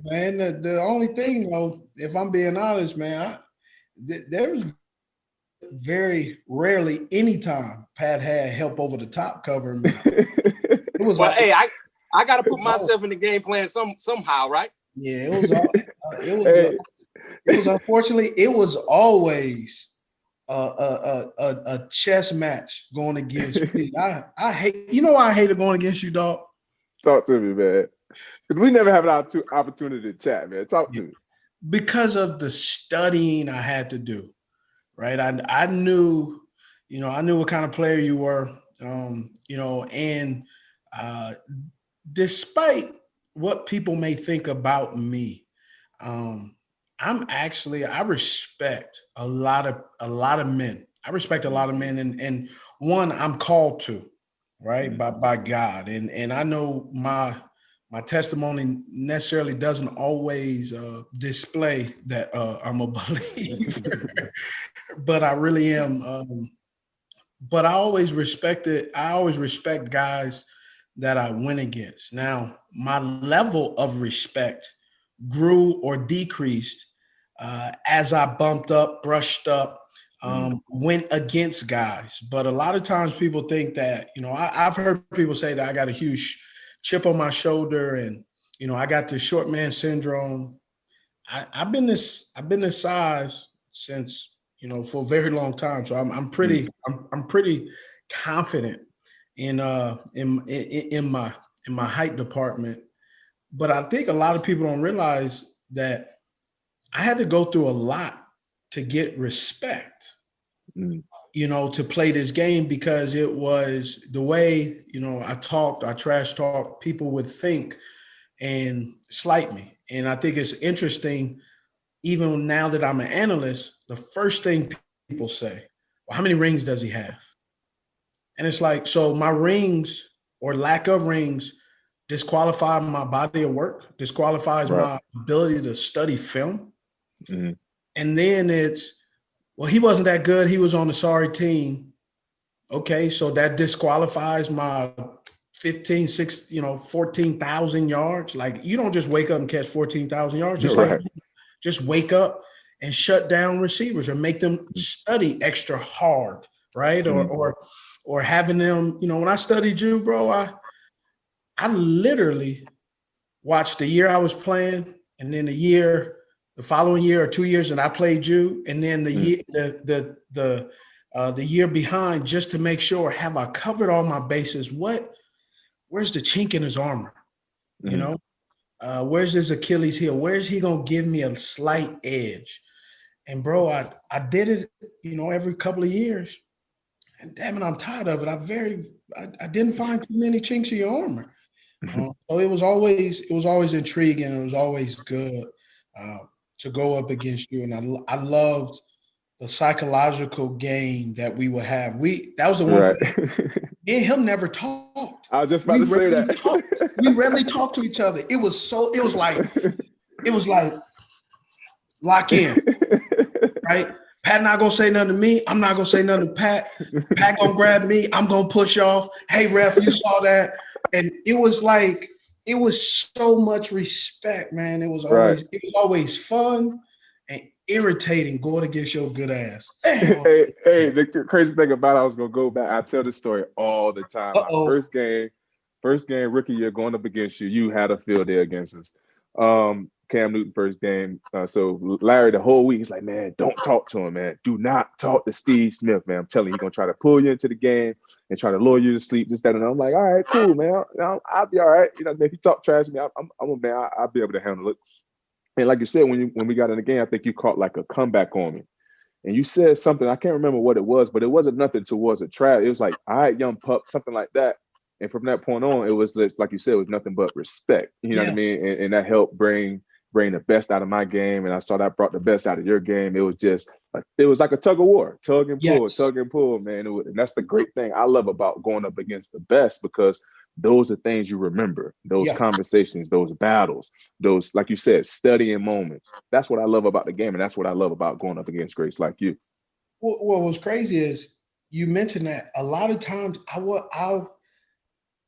man. The only thing, though, if I'm being honest, man, there's very rarely any time Pat had help over the top covering me. It was hey, I got to put myself in the game plan somehow, right? Yeah, it was unfortunately, it was always a chess match going against me. I hate, you know why I hated going against you, dog? Talk to me, man. Because we never have an opportunity to chat, man. Talk to me. Because of the studying I had to do, right? I knew what kind of player you were, and despite what people may think about me, I respect a lot of men. I respect a lot of men, and one I'm called to, right, by God, and I know my testimony necessarily doesn't always display that I'm a believer, but I really am. But I always respect guys that I win against. Now, my level of respect grew or decreased as I brushed up went against guys. But a lot of times people think that, I've heard people say that I got a huge chip on my shoulder and, I got this short man syndrome. I've been this size since, for a very long time. So I'm pretty confident in my height department. But I think a lot of people don't realize that I had to go through a lot to get respect, to play this game, because it was the way, I trash talk, people would think and slight me. And I think it's interesting, even now that I'm an analyst, the first thing people say, well, how many rings does he have? And it's like, so my rings or lack of rings disqualify my body of work, disqualifies my ability to study film. And then it's, well, he wasn't that good. He was on the sorry team. Okay, so that disqualifies my 14,000 yards. Like, you don't just wake up and catch 14,000 yards. Just wake up and shut down receivers or make them study extra hard, right? Or having them, when I studied you, bro, I literally watched the year I was playing, and then the following year or 2 years that I played you, and then the year behind, just to make sure, have I covered all my bases? Where's the chink in his armor? Where's his Achilles heel? Where's he gonna give me a slight edge? And bro, I did it, every couple of years. And damn it, I'm tired of it. I didn't find too many chinks in your armor. So it was always intriguing. It was always good to go up against you. And I loved the psychological game that we would have. That was the one thing. Me and him never talked. I was just about to say that. We rarely talked to each other. It was like lock in, right? Pat not gonna say nothing to me. I'm not gonna say nothing to Pat. Pat gonna grab me. I'm gonna push off. Hey, ref, you saw that? And it was so much respect, man. It was always fun and irritating going against your good ass. Hey, the crazy thing about it, I was gonna go back. I tell this story all the time. My first game, rookie year, going up against you. You had a field day against us. Cam Newton first game. So Larry, the whole week, he's like, man, don't talk to him, man. Do not talk to Steve Smith, man. I'm telling you, he's gonna try to pull you into the game and try to lure you to sleep, just that. And I'm like, all right, cool, man. I'll be all right. If you talk trash to me, I'm a man. I'll be able to handle it. And like you said, when we got in the game, I think you caught like a comeback on me. And you said something, I can't remember what it was, but it wasn't nothing towards a trap. It was like, all right, young pup, something like that. And from that point on, it was just, like you said, it was nothing but respect. You know what I mean? And that helped bring the best out of my game. And I saw that brought the best out of your game. It was just like, it was like a tug of war, tug and pull, man. And that's the great thing I love about going up against the best, because those are things you remember, those conversations, those battles, those, like you said, studying moments. That's what I love about the game. And that's what I love about going up against greats like you. Well, what's crazy is you mentioned that a lot of times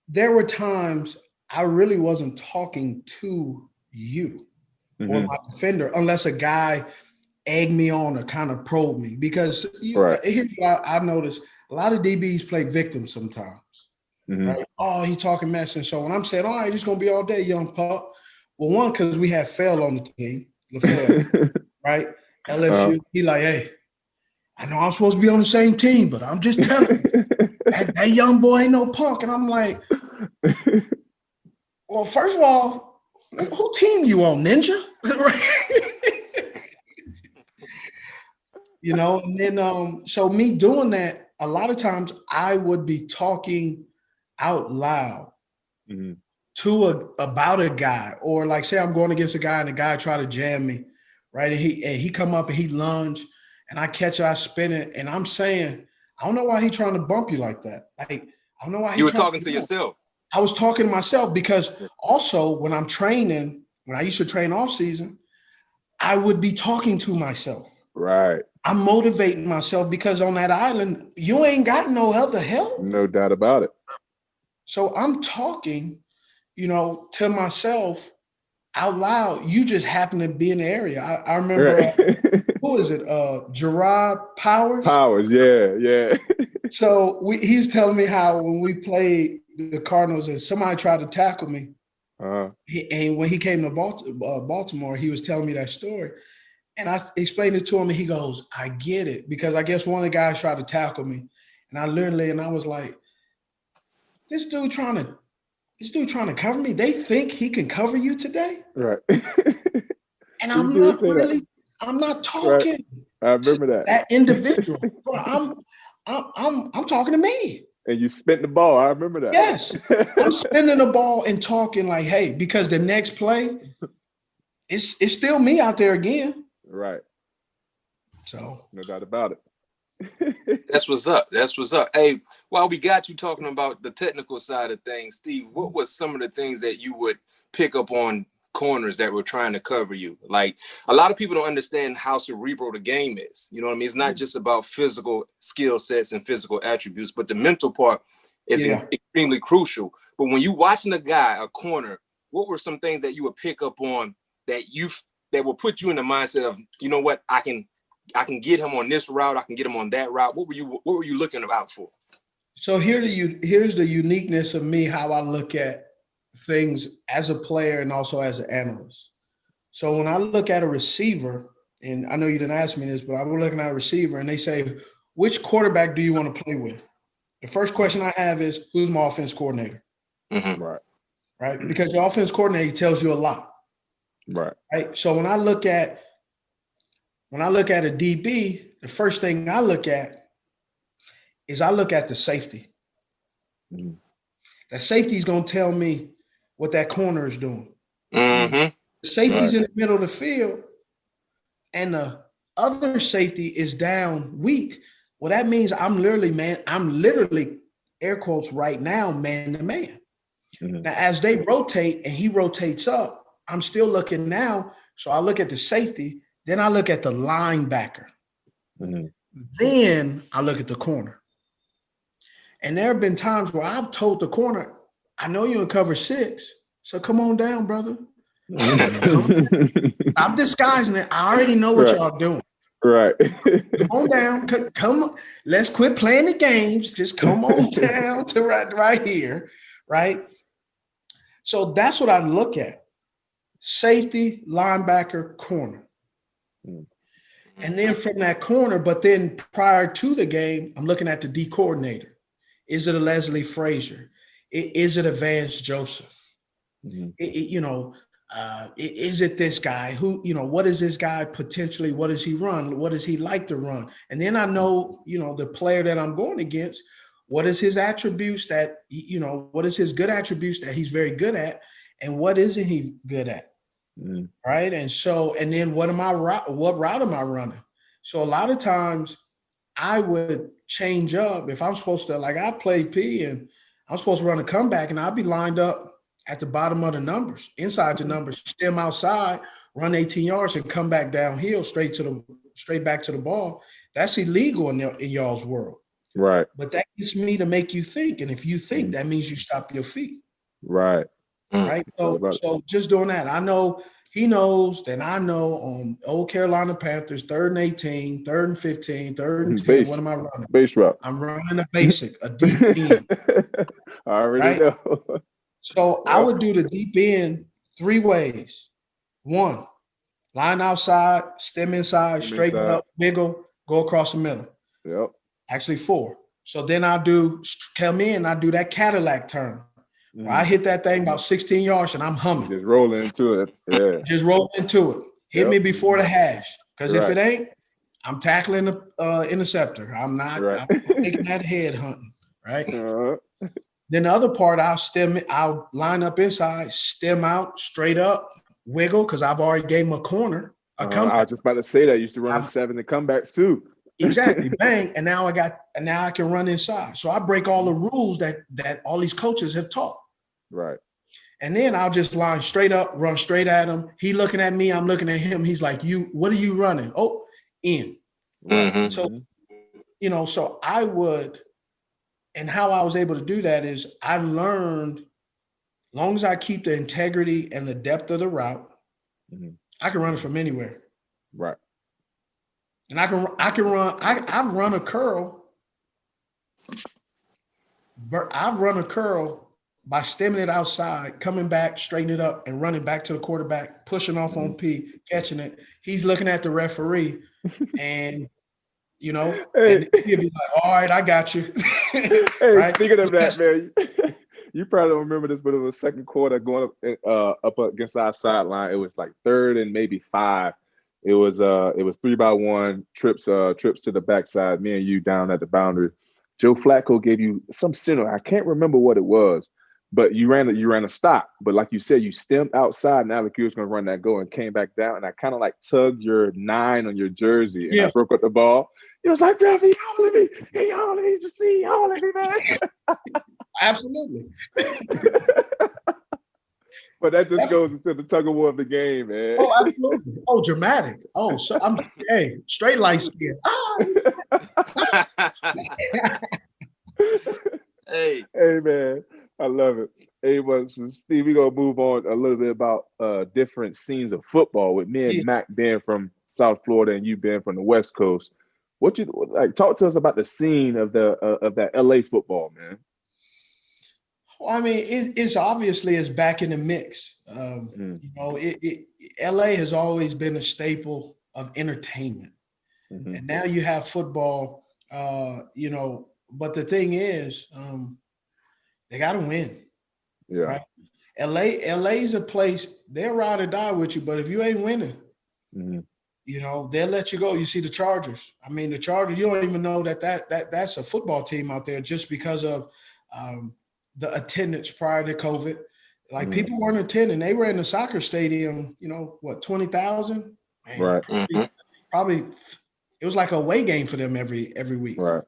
there were times I really wasn't talking to you or my defender, unless a guy egged me on or kind of probed me. Because here's what I noticed: a lot of DBs play victim sometimes. Right? Oh, he talking mess. And so when I'm saying, all right, it's gonna be all day, young pup. Well, one, because we have Fell on the team, right? LSU, he like, hey, I know I'm supposed to be on the same team, but I'm just telling you, that young boy ain't no punk. And I'm like, well, first of all, who team you on, Ninja? And then so me doing that, a lot of times I would be talking out loud about a guy, or like, say I'm going against a guy and the guy try to jam me, right? And he come up and he lunge and I catch it, I spin it, and I'm saying, I don't know why he trying to bump you like that. Like, I don't know why you were talking to yourself. I was talking to myself, because also when I'm training, when I used to train off season, I would be talking to myself. Right. I'm motivating myself, because on that island, you ain't got no other help. No doubt about it. So I'm talking, to myself out loud. You just happen to be in the area. I remember who is it? Gerard Powers. Powers, yeah. So he was telling me how when we played the Cardinals and somebody tried to tackle me, and when he came to Baltimore, he was telling me that story. And I explained it to him, and he goes, I get it. Because I guess one of the guys tried to tackle me. And I was like, this dude trying to cover me. They think he can cover you today? Right. And I'm not talking. Right. I remember that individual. Bro, I'm talking to me. And you spent the ball. I remember that. Yes. I'm spinning the ball and talking like, hey, because the next play, it's still me out there again. Right. So no doubt about it. That's what's up. Hey, while we got you talking about the technical side of things, Steve, what was some of the things that you would pick up on corners that were trying to cover you? Like, a lot of people don't understand how cerebral the game is. You know what I mean? It's not just about physical skill sets and physical attributes, but the mental part is extremely crucial. But when you watching a corner, what were some things that you would pick up on that will put you in the mindset of, you know what, I can get him on this route, I can get him on that route? What were you looking out for? So here's the uniqueness of me, how I look at things as a player and also as an analyst. So when I look at a receiver, and I know you didn't ask me this, but I'm looking at a receiver and they say, which quarterback do you want to play with? The first question I have is, who's my offense coordinator? Mm-hmm. Right? Because your offense coordinator tells you a lot. Right. So when I look at a DB, the first thing I look at is the safety. Mm-hmm. That safety is going to tell me what that corner is doing. Mm-hmm. The safety's in the middle of the field, and the other safety is down weak. Well, that means I'm literally air quotes right now, man to man. Mm-hmm. Now, as they rotate and he rotates up, I'm still looking now. So I look at the safety, then I look at the linebacker. Mm-hmm. Then I look at the corner. And there have been times where I've told the corner, I know you're in cover 6, so come on down, brother. I'm disguising it. I already know what y'all doing. Right. Come on down. Come. Let's quit playing the games. Just come on down to right here, right? So that's what I look at. Safety, linebacker, corner. And then from that corner, but then prior to the game, I'm looking at the D coordinator. Is it a Leslie Frazier? Is it a Vance Joseph? Mm-hmm. Is it this guy who, what is this guy potentially? What does he run? What does he like to run? And then I know, the player that I'm going against, what is his attributes that, what is his good attributes that he's very good at, and what isn't he good at? Mm-hmm. Right. And then what route am I running? So a lot of times I would change up if I'm supposed to, like I played P and I'm supposed to run a comeback and I'd be lined up at the bottom of the numbers, inside the numbers, stem outside, run 18 yards and come back downhill straight back to the ball. That's illegal in y'all's world. Right. But that gets me to make you think. And if you think, that means you stop your feet. Right. Right. So just doing that. I know he knows that I know on old Carolina Panthers, 3rd and 18, 3rd and 15, 3rd and 10. What am I running? Base route. I'm running a basic, a deep end. I already know. So I would do the deep end 3 ways. 1, line outside, stem inside, straighten up, wiggle, go across the middle. Yep. Actually 4. So then I do that Cadillac turn. Mm-hmm. I hit that thing about 16 yards and I'm humming. Just rolling into it. Yeah. Just rolling into it. Hit me before the hash. Because if it ain't, I'm tackling the interceptor. I'm not I'm taking that head hunting. Right. Uh-huh. Then the other part, I'll line up inside, stem out, straight up, wiggle, because I've already gave him a corner. I was just about to say that. I used to run 7 comebacks too. Exactly. Bang. And now I can run inside. So I break all the rules that all these coaches have taught. Right. And then I'll just line straight up, run straight at him. He looking at me, I'm looking at him. He's like, what are you running? Oh, in. Mm-hmm. So, so I would, and how I was able to do that is I learned, as long as I keep the integrity and the depth of the route, I can run it from anywhere. Right. And I run. I've run a curl. I've run a curl by stemming it outside, coming back, straightening it up, and running back to the quarterback, pushing off on P, catching it. He's looking at the referee, and and he'll be like, "All right, I got you." Hey, right? Speaking of that, man, you probably don't remember this, but it was second quarter going up against our sideline. It was like 3rd and maybe 5. It was 3-by-1 trips to the backside. Me and you down at the boundary. Joe Flacco gave you some center. I can't remember what it was, but you ran a stop. But like you said, you stemmed outside, and Alec was going to run that goal and came back down. And I kind of like tugged your 9 on your jersey, and I broke up the ball. He was like, "Ref, he yelling at me. He yelling at me. Just see, he yelling at me, man." Absolutely. But that just goes into the tug of war of the game, man. Oh, absolutely. Oh, dramatic. Oh, so I'm straight light skin. Hey, man, I love it. Hey, well, so Steve, we're gonna move on a little bit about different scenes of football with me and Mac being from South Florida and you being from the West Coast. What you like? Talk to us about the scene of that LA football, man. Well, I mean, it's back in the mix. LA has always been a staple of entertainment, and now you have football. But the thing is, they got to win. Yeah. Right? LA's a place they'll ride or die with you, but if you ain't winning, they'll let you go. You see the Chargers. I mean, the Chargers. You don't even know that's a football team out there just because of the attendance prior to COVID. Like people weren't attending. They were in the soccer stadium. 20,000. Right. Probably it was like a away game for them every week. Right.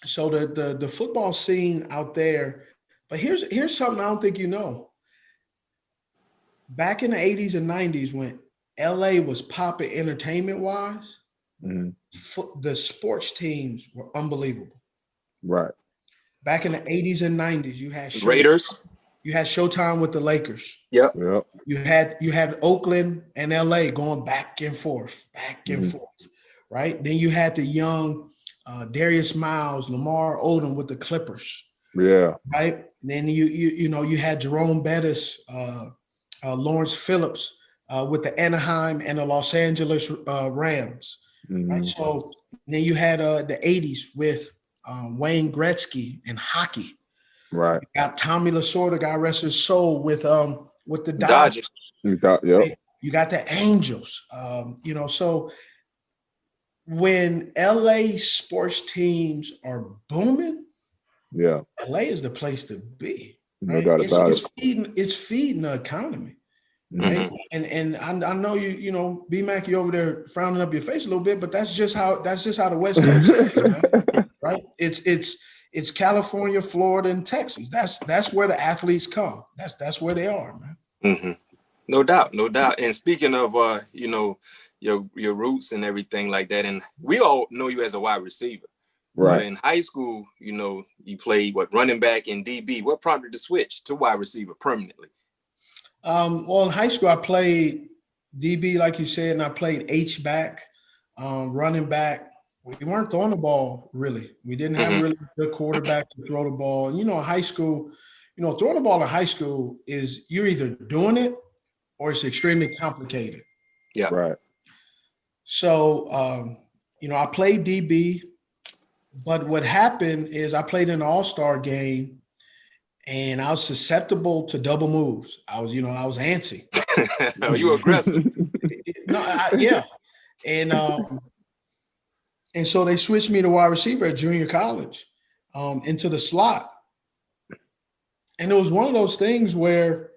So the football scene out there. But here's something I don't think you know. Back in the 80s and 90s when LA was popping entertainment-wise, the sports teams were unbelievable. Right. Back in the 80s and 90s, you had Raiders. You had Showtime with the Lakers. Yep. You had Oakland and LA going back and forth, right? Then you had the young Darius Miles, Lamar Odom with the Clippers. Yeah. Right. And then you had Jerome Bettis, Lawrence Phillips with the Anaheim and the Los Angeles Rams. Right. So then you had the 80s with Wayne Gretzky in hockey. Right. You got Tommy Lasorda, God rest his soul, with the Dodgers. Yep. You got the Angels. So when LA sports teams are booming, LA is the place to be. Right? No doubt about it. It's feeding the economy. Right? And I know BMac, you over there frowning up your face a little bit, but that's just how the West Coast is, right? It's California, Florida, and Texas. That's where the athletes come. That's where they are, man. No doubt. And speaking of your roots and everything like that, and we all know you as a wide receiver. Right. But in high school, you played running back and DB. What prompted the switch to wide receiver permanently? Well, in high school, I played DB, like you said, and I played H-back, running back. We weren't throwing the ball, really. We didn't have really good quarterback to throw the ball. And, in high school, throwing the ball in high school is you're either doing it or it's extremely complicated. Yeah. Right. So, I played DB, but what happened is I played in an all-star game and I was susceptible to double moves. I was antsy. Oh, you aggressive. Yeah. And so they switched me to wide receiver at junior college, into the slot. And it was one of those things where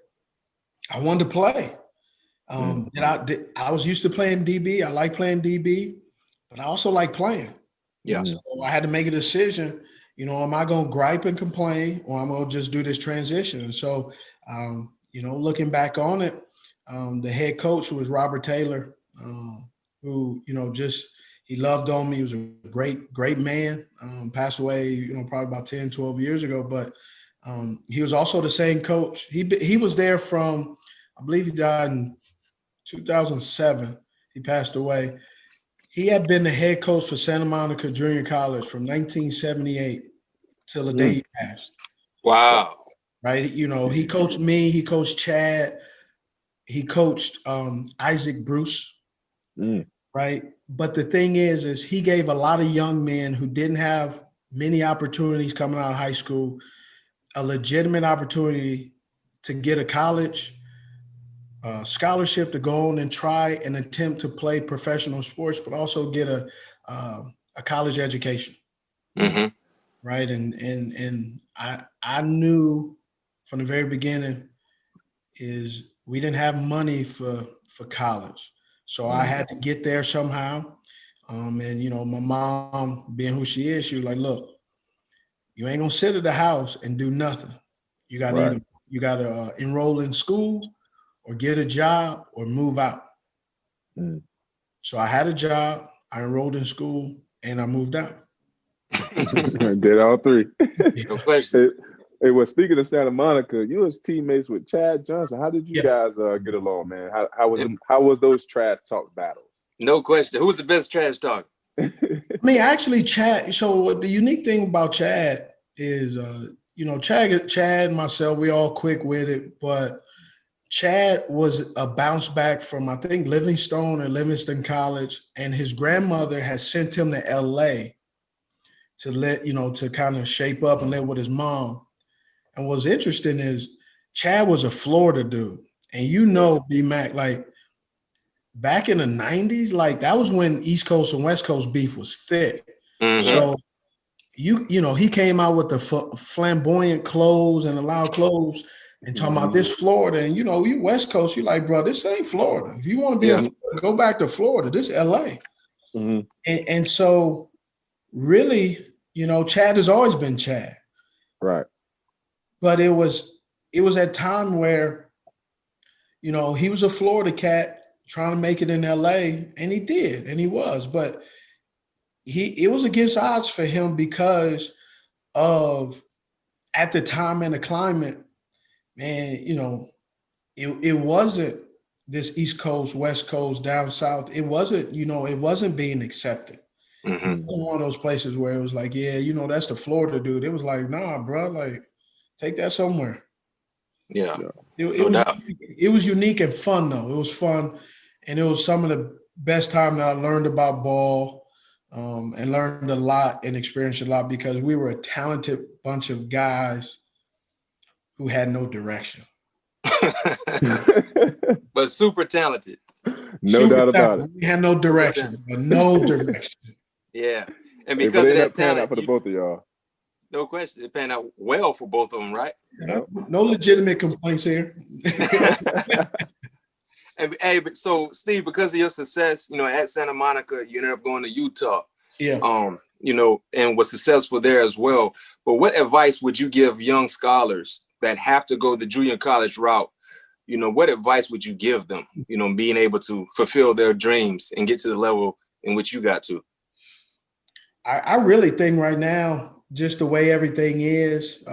I wanted to play. I was used to playing DB. I like playing DB, but I also like playing. Yeah. So I had to make a decision, am I going to gripe and complain or I'm going to just do this transition? And so, looking back on it, the head coach was Robert Taylor, who, he loved on me. He was a great man, passed away, probably about 10, 12 years ago. But he was also the same coach. He was there from, I believe he died in 2007. He passed away. He had been the head coach for Santa Monica Junior College from 1978 till the day he passed. Wow. Right? You know, he coached me. He coached Chad. He coached Isaac Bruce. Right? But the thing is he gave a lot of young men who didn't have many opportunities coming out of high school a legitimate opportunity to get a college scholarship to go on and try and attempt to play professional sports, but also get a college education. Mm-hmm. Right. And I knew from the very beginning is we didn't have money for college. So I had to get there somehow. And, you know, my mom being who she is, she was like, look, you ain't going to sit at the house and do nothing. You got to either enroll in school or get a job or move out. So I had a job, I enrolled in school, and I moved out. Did all three. No question. Hey, well, speaking of Santa Monica, you was teammates with Chad Johnson. How did you guys get along, man? How was those trash talk battles? No question. Who was the best trash talker? I mean, actually, Chad. So the unique thing about Chad is, you know, Chad and myself, we all quick with it, but Chad was a bounce back from, I think, Livingstone or Livingston College, and his grandmother had sent him to LA to kind of shape up and live with his mom. And what's interesting is Chad was a Florida dude. And you know, BMac, like back in the 90s, like that was when East Coast and West Coast beef was thick. Mm-hmm. So you know, he came out with the flamboyant clothes and the loud clothes and talking about this Florida. And, you know, you West Coast, you're like, bro, this ain't Florida. If you want to be in Florida, go back to Florida. This is LA. Mm-hmm. And so really, you know, Chad has always been Chad. Right. But it was that time where, you know, he was a Florida cat trying to make it in LA, and he did, and he was. But it was against odds for him because of, at the time and the climate, man, you know, it wasn't this East Coast, West Coast, down South. It wasn't, you know, it wasn't being accepted. Mm-hmm. It was one of those places where it was like, yeah, you know, that's the Florida dude. It was like, nah, bro, like, take that somewhere. Yeah. It was unique and fun, though. It was fun. And it was some of the best time that I learned about ball and learned a lot and experienced a lot because we were a talented bunch of guys who had no direction. But super talented. No doubt about it. We had no direction, but no direction. Yeah. And because of that talent. Out for the both of y'all. No question. It panned out well for both of them, right? No legitimate complaints here. And hey, so Steve, because of your success, you know, at Santa Monica, you ended up going to Utah. Yeah. You know, and was successful there as well. But what advice would you give young scholars that have to go the junior college route? You know, what advice would you give them, you know, being able to fulfill their dreams and get to the level in which you got to? I really think right now, just the way everything is,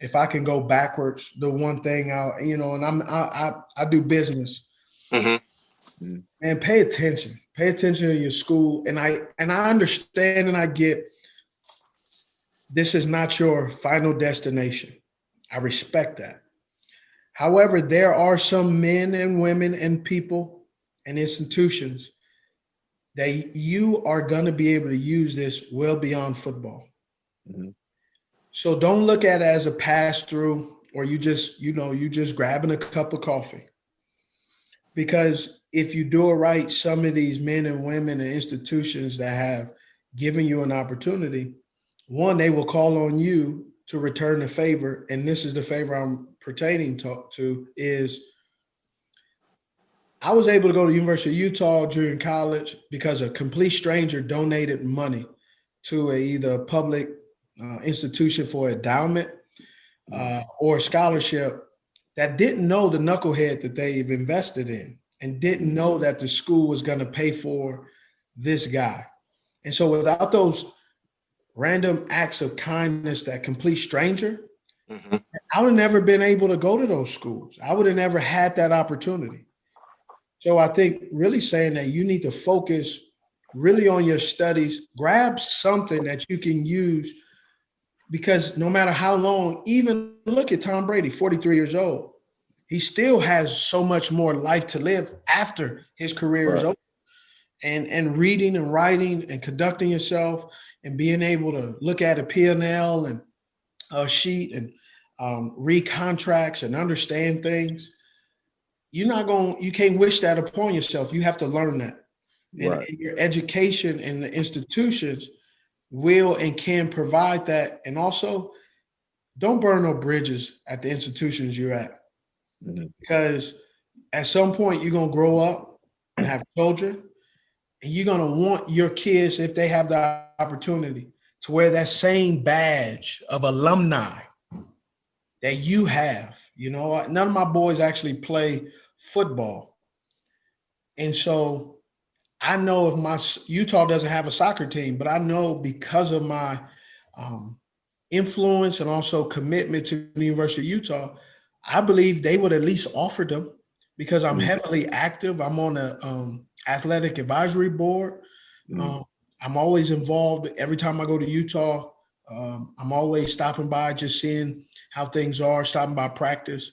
if I can go backwards, the one thing and I do business, and pay attention to your school. And I understand and I get this is not your final destination. I respect that. However, there are some men and women and people and institutions that you are going to be able to use this well beyond football. Mm-hmm. So don't look at it as a pass through or you just grabbing a cup of coffee. Because if you do it right, some of these men and women and institutions that have given you an opportunity, one, they will call on you to return the favor. And this is the favor I'm pertaining to is I was able to go to the University of Utah during college because a complete stranger donated money to either a public institution for endowment or a scholarship that didn't know the knucklehead that they've invested in and didn't know that the school was going to pay for this guy. And so without those random acts of kindness, that complete stranger, I would have never been able to go to those schools. I would have never had that opportunity. So I think really saying that you need to focus really on your studies, grab something that you can use, because no matter how long, even look at Tom Brady, 43 years old, he still has so much more life to live after his career is over. And reading and writing and conducting yourself and being able to look at a P&L and a sheet and read contracts and understand things, you can't wish that upon yourself. You have to learn that. And your education and the institutions will and can provide that. And also, don't burn no bridges at the institutions you're at. Because at some point, you're going to grow up and have children, and you're going to want your kids, if they have the opportunity, to wear that same badge of alumni that you have. You know, none of my boys actually play football. And so I know if Utah doesn't have a soccer team, but I know because of my influence and also commitment to the University of Utah, I believe they would at least offer them, because I'm heavily active. I'm on the athletic advisory board. I'm always involved. Every time I go to Utah, I'm always stopping by, just seeing how things are, stopping by practice,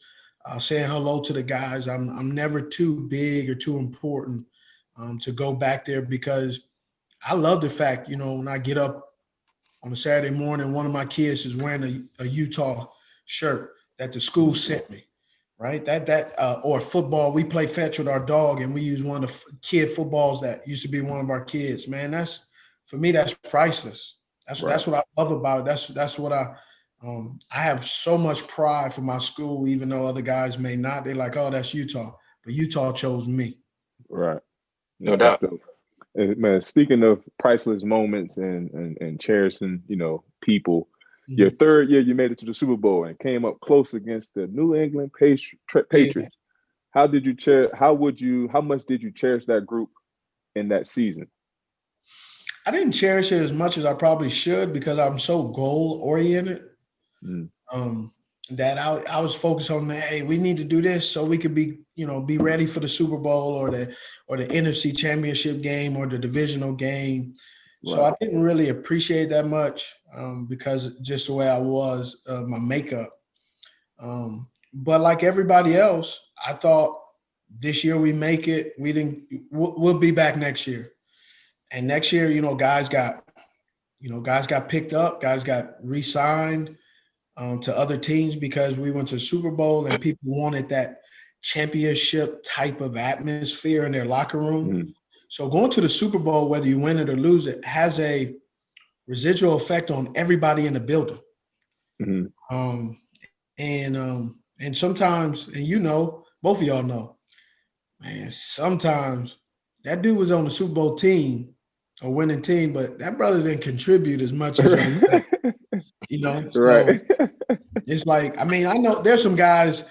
saying hello to the guys. I'm never too big or too important to go back there, because I love the fact, when I get up on a Saturday morning, one of my kids is wearing a Utah shirt that the school sent me, right? Or football. We play fetch with our dog, and we use one of the kid footballs that used to be one of our kids. Man, for me, that's priceless. That's what I love about it. That's what I have so much pride for my school, even though other guys may not. They're like, oh, that's Utah, but Utah chose me. Right. No doubt. And man, speaking of priceless moments and cherishing, people, your third year you made it to the Super Bowl and came up close against the New England Patriots. Yeah. How much did you cherish that group in that season? I didn't cherish it as much as I probably should, because I'm so goal oriented. That I was focused on hey, we need to do this so we could be ready for the Super Bowl or the NFC Championship game or the divisional game. Right. So I didn't really appreciate that much because just the way I was, my makeup. But like everybody else, I thought this year we make it. We'll be back next year. And next year, guys got picked up, guys got re-signed to other teams because we went to the Super Bowl and people wanted that championship type of atmosphere in their locker room. So going to the Super Bowl, whether you win it or lose it, has a residual effect on everybody in the building. And sometimes, and both of y'all know, man, sometimes that dude was on the Super Bowl team, a winning team, but that brother didn't contribute as much as Right. So it's like, I know there's some guys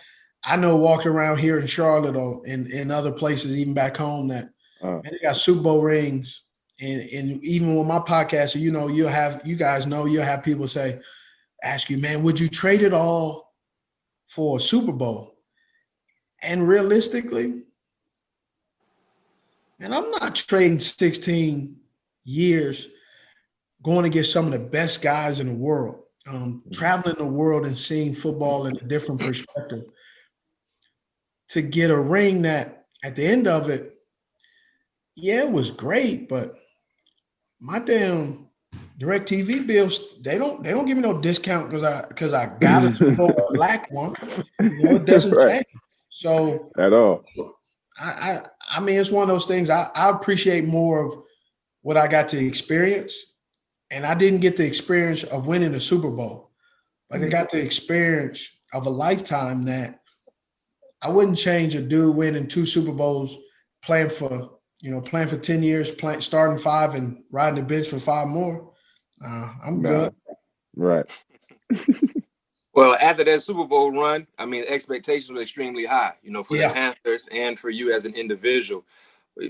I know walking around here in Charlotte or in other places, even back home, that man, they got Super Bowl rings. And even with my podcast, you'll have people ask you, man, would you trade it all for a Super Bowl? And realistically, man, I'm not trading 16 years going to get some of the best guys in the world, traveling the world and seeing football in a different perspective, to get a ring that at the end of it, yeah, it was great, but my damn DirecTV bills, they don't give me no discount because I got a black one. It doesn't change. So at all. I mean, it's one of those things I appreciate more of what I got to experience. And I didn't get the experience of winning the Super Bowl, but I got the experience of a lifetime that I wouldn't change a dude winning 2 Super Bowls, playing for 10 years, starting 5 and riding the bench for 5 more. I'm good. Right. Well, after that Super Bowl run, expectations were extremely high, for the Panthers and for you as an individual.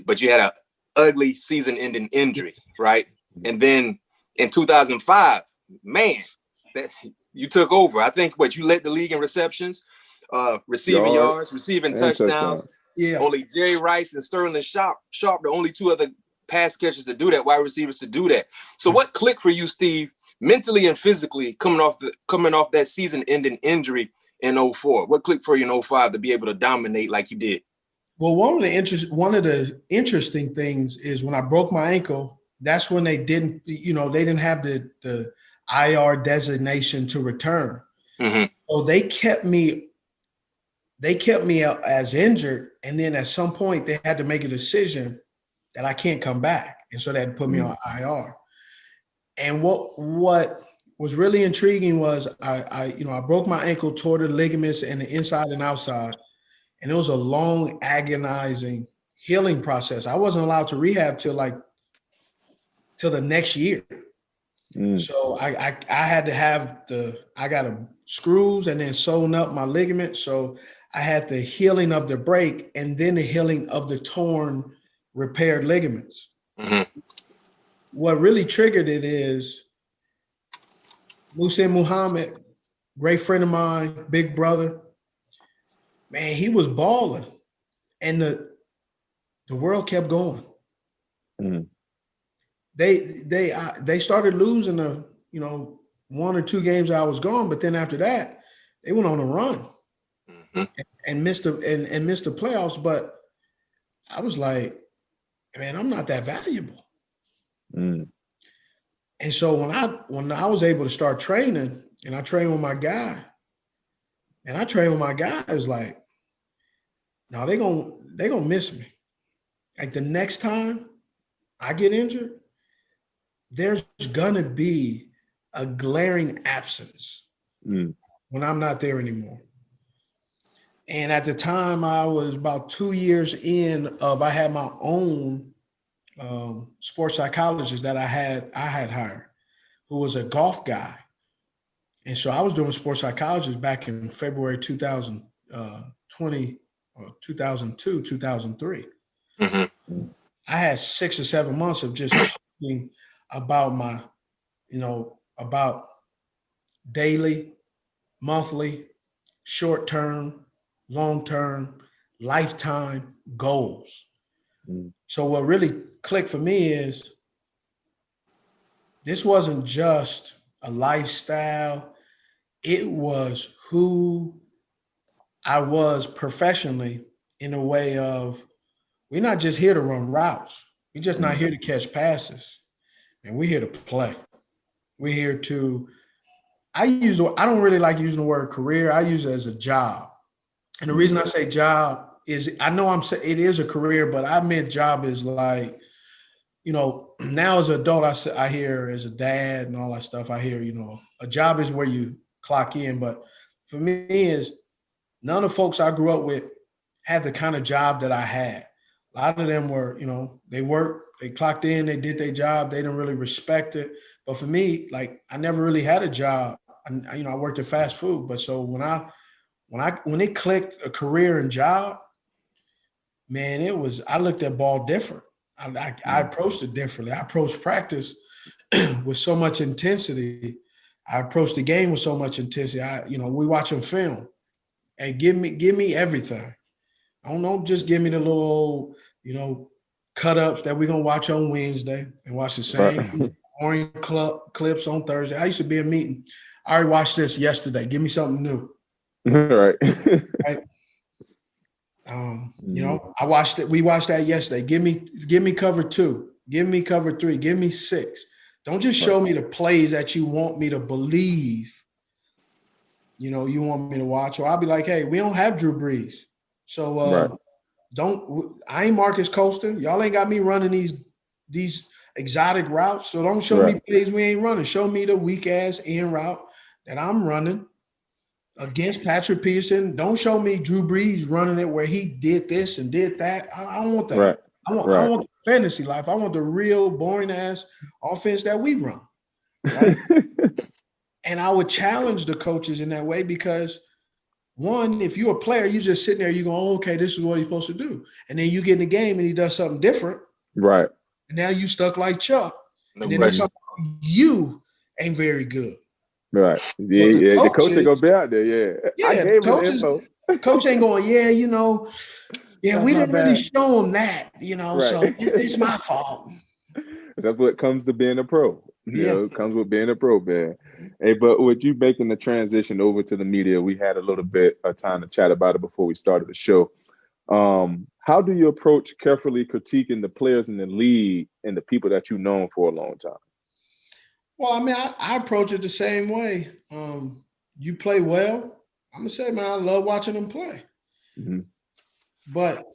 But you had an ugly season-ending injury, right? And then in 2005, man, you took over. I think you led the league in receptions, receiving yards, receiving touchdowns. Yeah. Only Jerry Rice and Sterling Sharp, the only 2 other pass catchers to do that, wide receivers to do that. So what clicked for you, Steve, mentally and physically coming off that season-ending injury in 2004? What clicked for you in 2005 to be able to dominate like you did? Well, one of the interesting things is when I broke my ankle, that's when they didn't have the IR designation to return. Mm-hmm. So they kept me as injured, and then at some point they had to make a decision that I can't come back, and so they had to put me on IR. And what was really intriguing was I broke my ankle, tore the ligaments in the inside and outside, and it was a long, agonizing healing process. I wasn't allowed to rehab till the next year. So I had to have I got screws and then sewn up my ligament. So I had the healing of the break and then the healing of the torn, repaired ligaments. Mm-hmm. What really triggered it is Musa Muhammad, great friend of mine, big brother. Man, he was balling, and the world kept going. Mm. They started losing the 1 or 2 games I was gone, but then after that, they went on a run and missed the playoffs. But I was like, man, I'm not that valuable. Mm. And so when I was able to start training, and I trained with my guy, it's like, no, they're gonna miss me. Like the next time I get injured, there's gonna be a glaring absence when I'm not there anymore. And at the time, I was about 2 years in I had my own sports psychologist that I had hired, who was a golf guy. And so I was doing sports psychologist back in February 2020 or 2002, 2003. Mm-hmm. I had 6 or 7 months of just talking about about daily, monthly, short-term, long-term, lifetime goals. So what really clicked for me is this wasn't just a lifestyle. It was who I was professionally, in a way of, we're not just here to run routes. We're just not here to catch passes. And we're here to play. We're here to, I don't really like using the word career. I use it as a job. And the reason I say job is, I know it is a career, but I meant job is like, now as an adult, I hear, as a dad and all that stuff, I hear, a job is where you clock in. But for me is, none of the folks I grew up with had the kind of job that I had. A lot of them were, they worked, they clocked in, they did their job, they didn't really respect it. But for me, like, I never really had a job. I worked at fast food. But so when it clicked a career and job, man, I looked at ball different. I approached it differently. I approached practice with so much intensity. I approached the game with so much intensity. We watching film, and give me everything. I don't know, just give me the little, cut ups that we're gonna watch on Wednesday and watch the same boring clips on Thursday. I used to be in a meeting. I already watched this yesterday. Give me something new. Right. Right. I watched it. We watched that yesterday. Give me cover 2. Give me cover 3. Give me 6. Don't just show me the plays that you want me to believe. You want me to watch, or I'll be like, hey, we don't have Drew Brees. So I ain't Marcus Coaster. Y'all ain't got me running these exotic routes. So don't show me plays we ain't running. Show me the weak ass end route that I'm running against Patrick Peterson. Don't show me Drew Brees running it where he did this and did that. I don't want that. Right. I want the fantasy life. I want the real boring ass offense that we run. Right? And I would challenge the coaches in that way, because one, if you're a player, you just sitting there, you go, oh, okay, this is what he's supposed to do. And then you get in the game and he does something different. Right. And now you stuck like Chuck. No and then you ain't very good. Right. Yeah, the coach ain't gonna be out there. Yeah. Yeah, I gave him the info. Coach ain't going, Yeah, we didn't really show him that, Right. so it's my fault. That's what comes to being a pro. Yeah. It comes with being a pro, man. Hey, but with you making the transition over to the media, we had a little bit of time to chat about it before we started the show. How do you approach carefully critiquing the players in the league and the people that you've known for a long time? Well, I mean, I approach it the same way. You play well, I'm gonna say, man, I love watching them play. Mm-hmm. But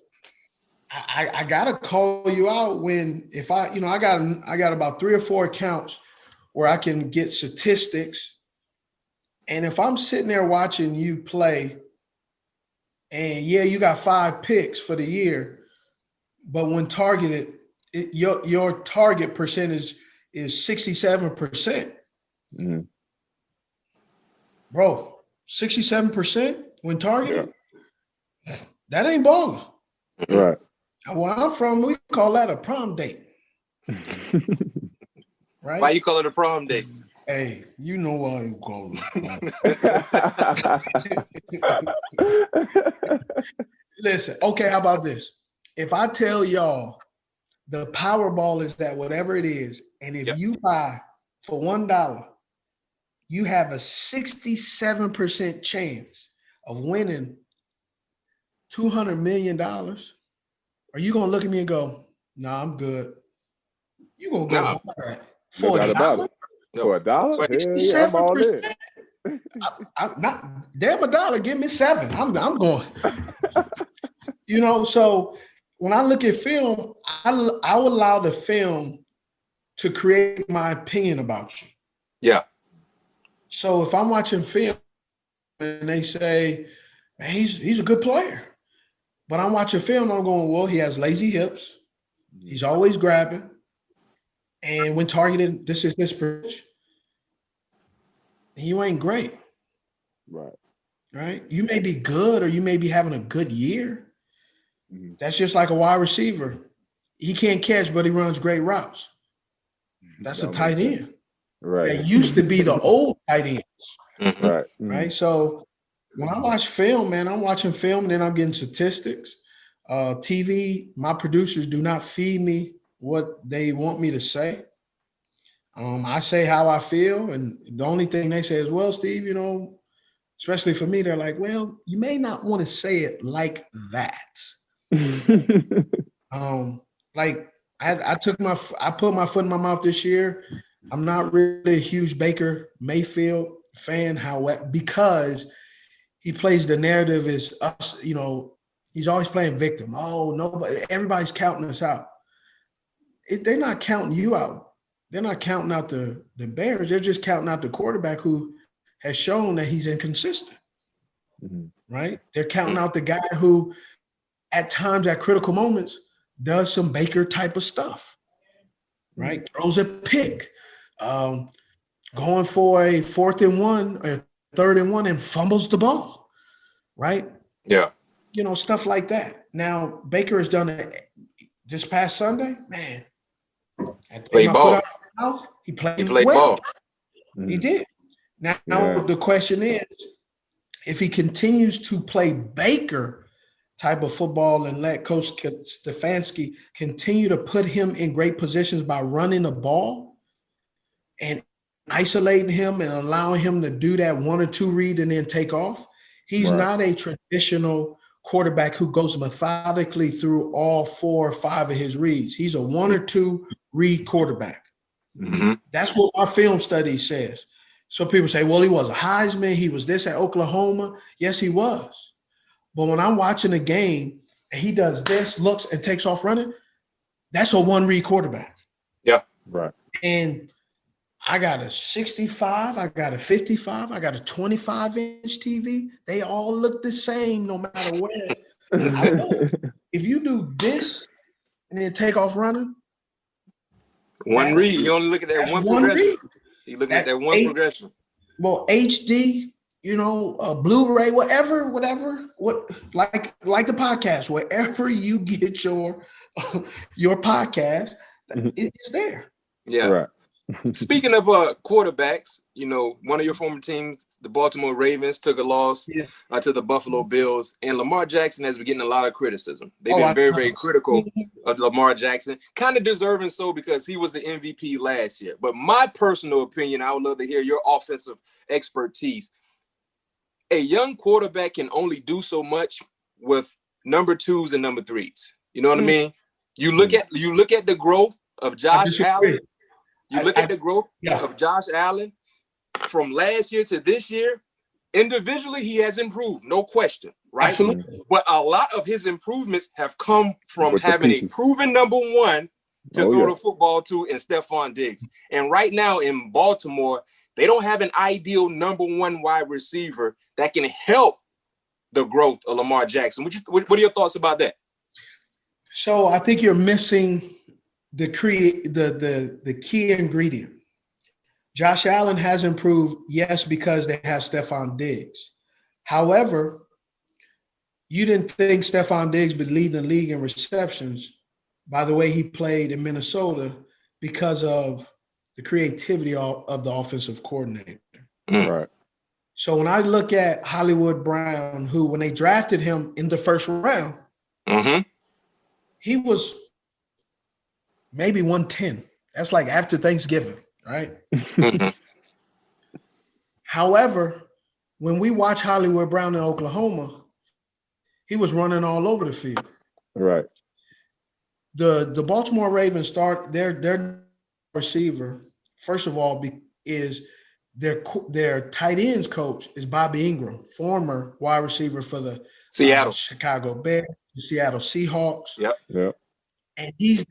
I gotta call you out if I got about 3 or 4 accounts where I can get statistics. And if I'm sitting there watching you play, and yeah, you got 5 picks for the year, but when targeted, your target percentage is 67%. Mm-hmm. Bro, 67% when targeted? Yeah. That ain't balling. Right. Where I'm from, we call that a prom date. Right? Why you call it a prom date? Hey, you know why you call it. Listen, okay, how about this? If I tell y'all the Powerball is that whatever it is, and if you buy for $1, you have a 67% chance of winning $200 million. Are you gonna look at me and go, "Nah, I'm good"? You gonna go buy that for $1? For $1? Yeah, I'm all in. I'm not damn $1. Give me 7. I'm going. So when I look at film, I will allow the film to create my opinion about you. Yeah. So if I'm watching film and they say, man, he's a good player, but I'm watching film, I'm going, well, he has lazy hips. He's always grabbing. And when targeted, this is his pitch. You ain't great. Right? You may be good or you may be having a good year. Mm-hmm. That's just like a wide receiver. He can't catch, but he runs great routes. That's a tight end. Right. That used to be the old tight ends. Mm-hmm. Right. Mm-hmm. Right. So when I watch film, man, I'm watching film and then I'm getting statistics. TV, my producers do not feed me what they want me to say. I say how I feel, and the only thing they say is, well, Steve, especially for me, they're like, well, you may not want to say it like that. Like I put my foot in my mouth this year. I'm not really a huge Baker Mayfield fan, however, because he plays the narrative is us, he's always playing victim. Oh, nobody, everybody's counting us out. They're not counting you out. They're not counting out the Bears. They're just counting out the quarterback who has shown that he's inconsistent, right? They're counting out the guy who at times at critical moments does some Baker type of stuff, right? Throws a pick, going for a 4th and 1, or 3rd and 1 and fumbles the ball, right? Yeah. Stuff like that. Now, Baker has done it this past Sunday, man. Play ball. He played well. Ball. He did. Now, the question is, if he continues to play Baker type of football and let Coach Stefanski continue to put him in great positions by running the ball and isolating him and allowing him to do that 1 or 2 read and then take off, he's not a traditional quarterback who goes methodically through all 4 or 5 of his reads. He's a 1 or 2 read quarterback. Mm-hmm. That's what our film study says. So people say, well, he was a Heisman. He was this at Oklahoma. Yes, he was. But when I'm watching a game and he does this, looks, and takes off running, that's a 1-read quarterback. Yeah. Right. And I got a 65, I got a 55, I got a 25-inch TV. They all look the same no matter where. I know. If you do this and then take off running, 1 read. You only look at that 1 progression. You looking at that 1 progression. Well, HD, Blu-ray, whatever, like the podcast, wherever you get your podcast, it's there. Yeah. Right. Speaking of quarterbacks, one of your former teams, the Baltimore Ravens, took a loss to the Buffalo Bills, and Lamar Jackson has been getting a lot of criticism. They've been very, very critical of Lamar Jackson, kind of deserving so because he was the MVP last year. But my personal opinion, I would love to hear your offensive expertise. A young quarterback can only do so much with number 2s and number 3s. You know what I mean? You look at the growth of Josh Allen. You look at the growth of Josh Allen from last year to this year. Individually, he has improved, no question, right? Absolutely. But a lot of his improvements have come from having a proven number 1 to throw the football to in Stephon Diggs. And right now in Baltimore, they don't have an ideal number 1 wide receiver that can help the growth of Lamar Jackson. What are your thoughts about that? So I think you're missing the key ingredient. Josh Allen has improved, yes, because they have Stephon Diggs. However, you didn't think Stephon Diggs would lead the league in receptions by the way he played in Minnesota because of the creativity of the offensive coordinator. Right. So when I look at Hollywood Brown, who when they drafted him in the first round, he was maybe 110. That's like after Thanksgiving, right? However, when we watch Hollywood Brown in Oklahoma, he was running all over the field. Right. The Baltimore Ravens start their receiver, first of all, is their tight ends coach is Bobby Ingram, former wide receiver for the Chicago Bears, the Seattle Seahawks. Yep. And he's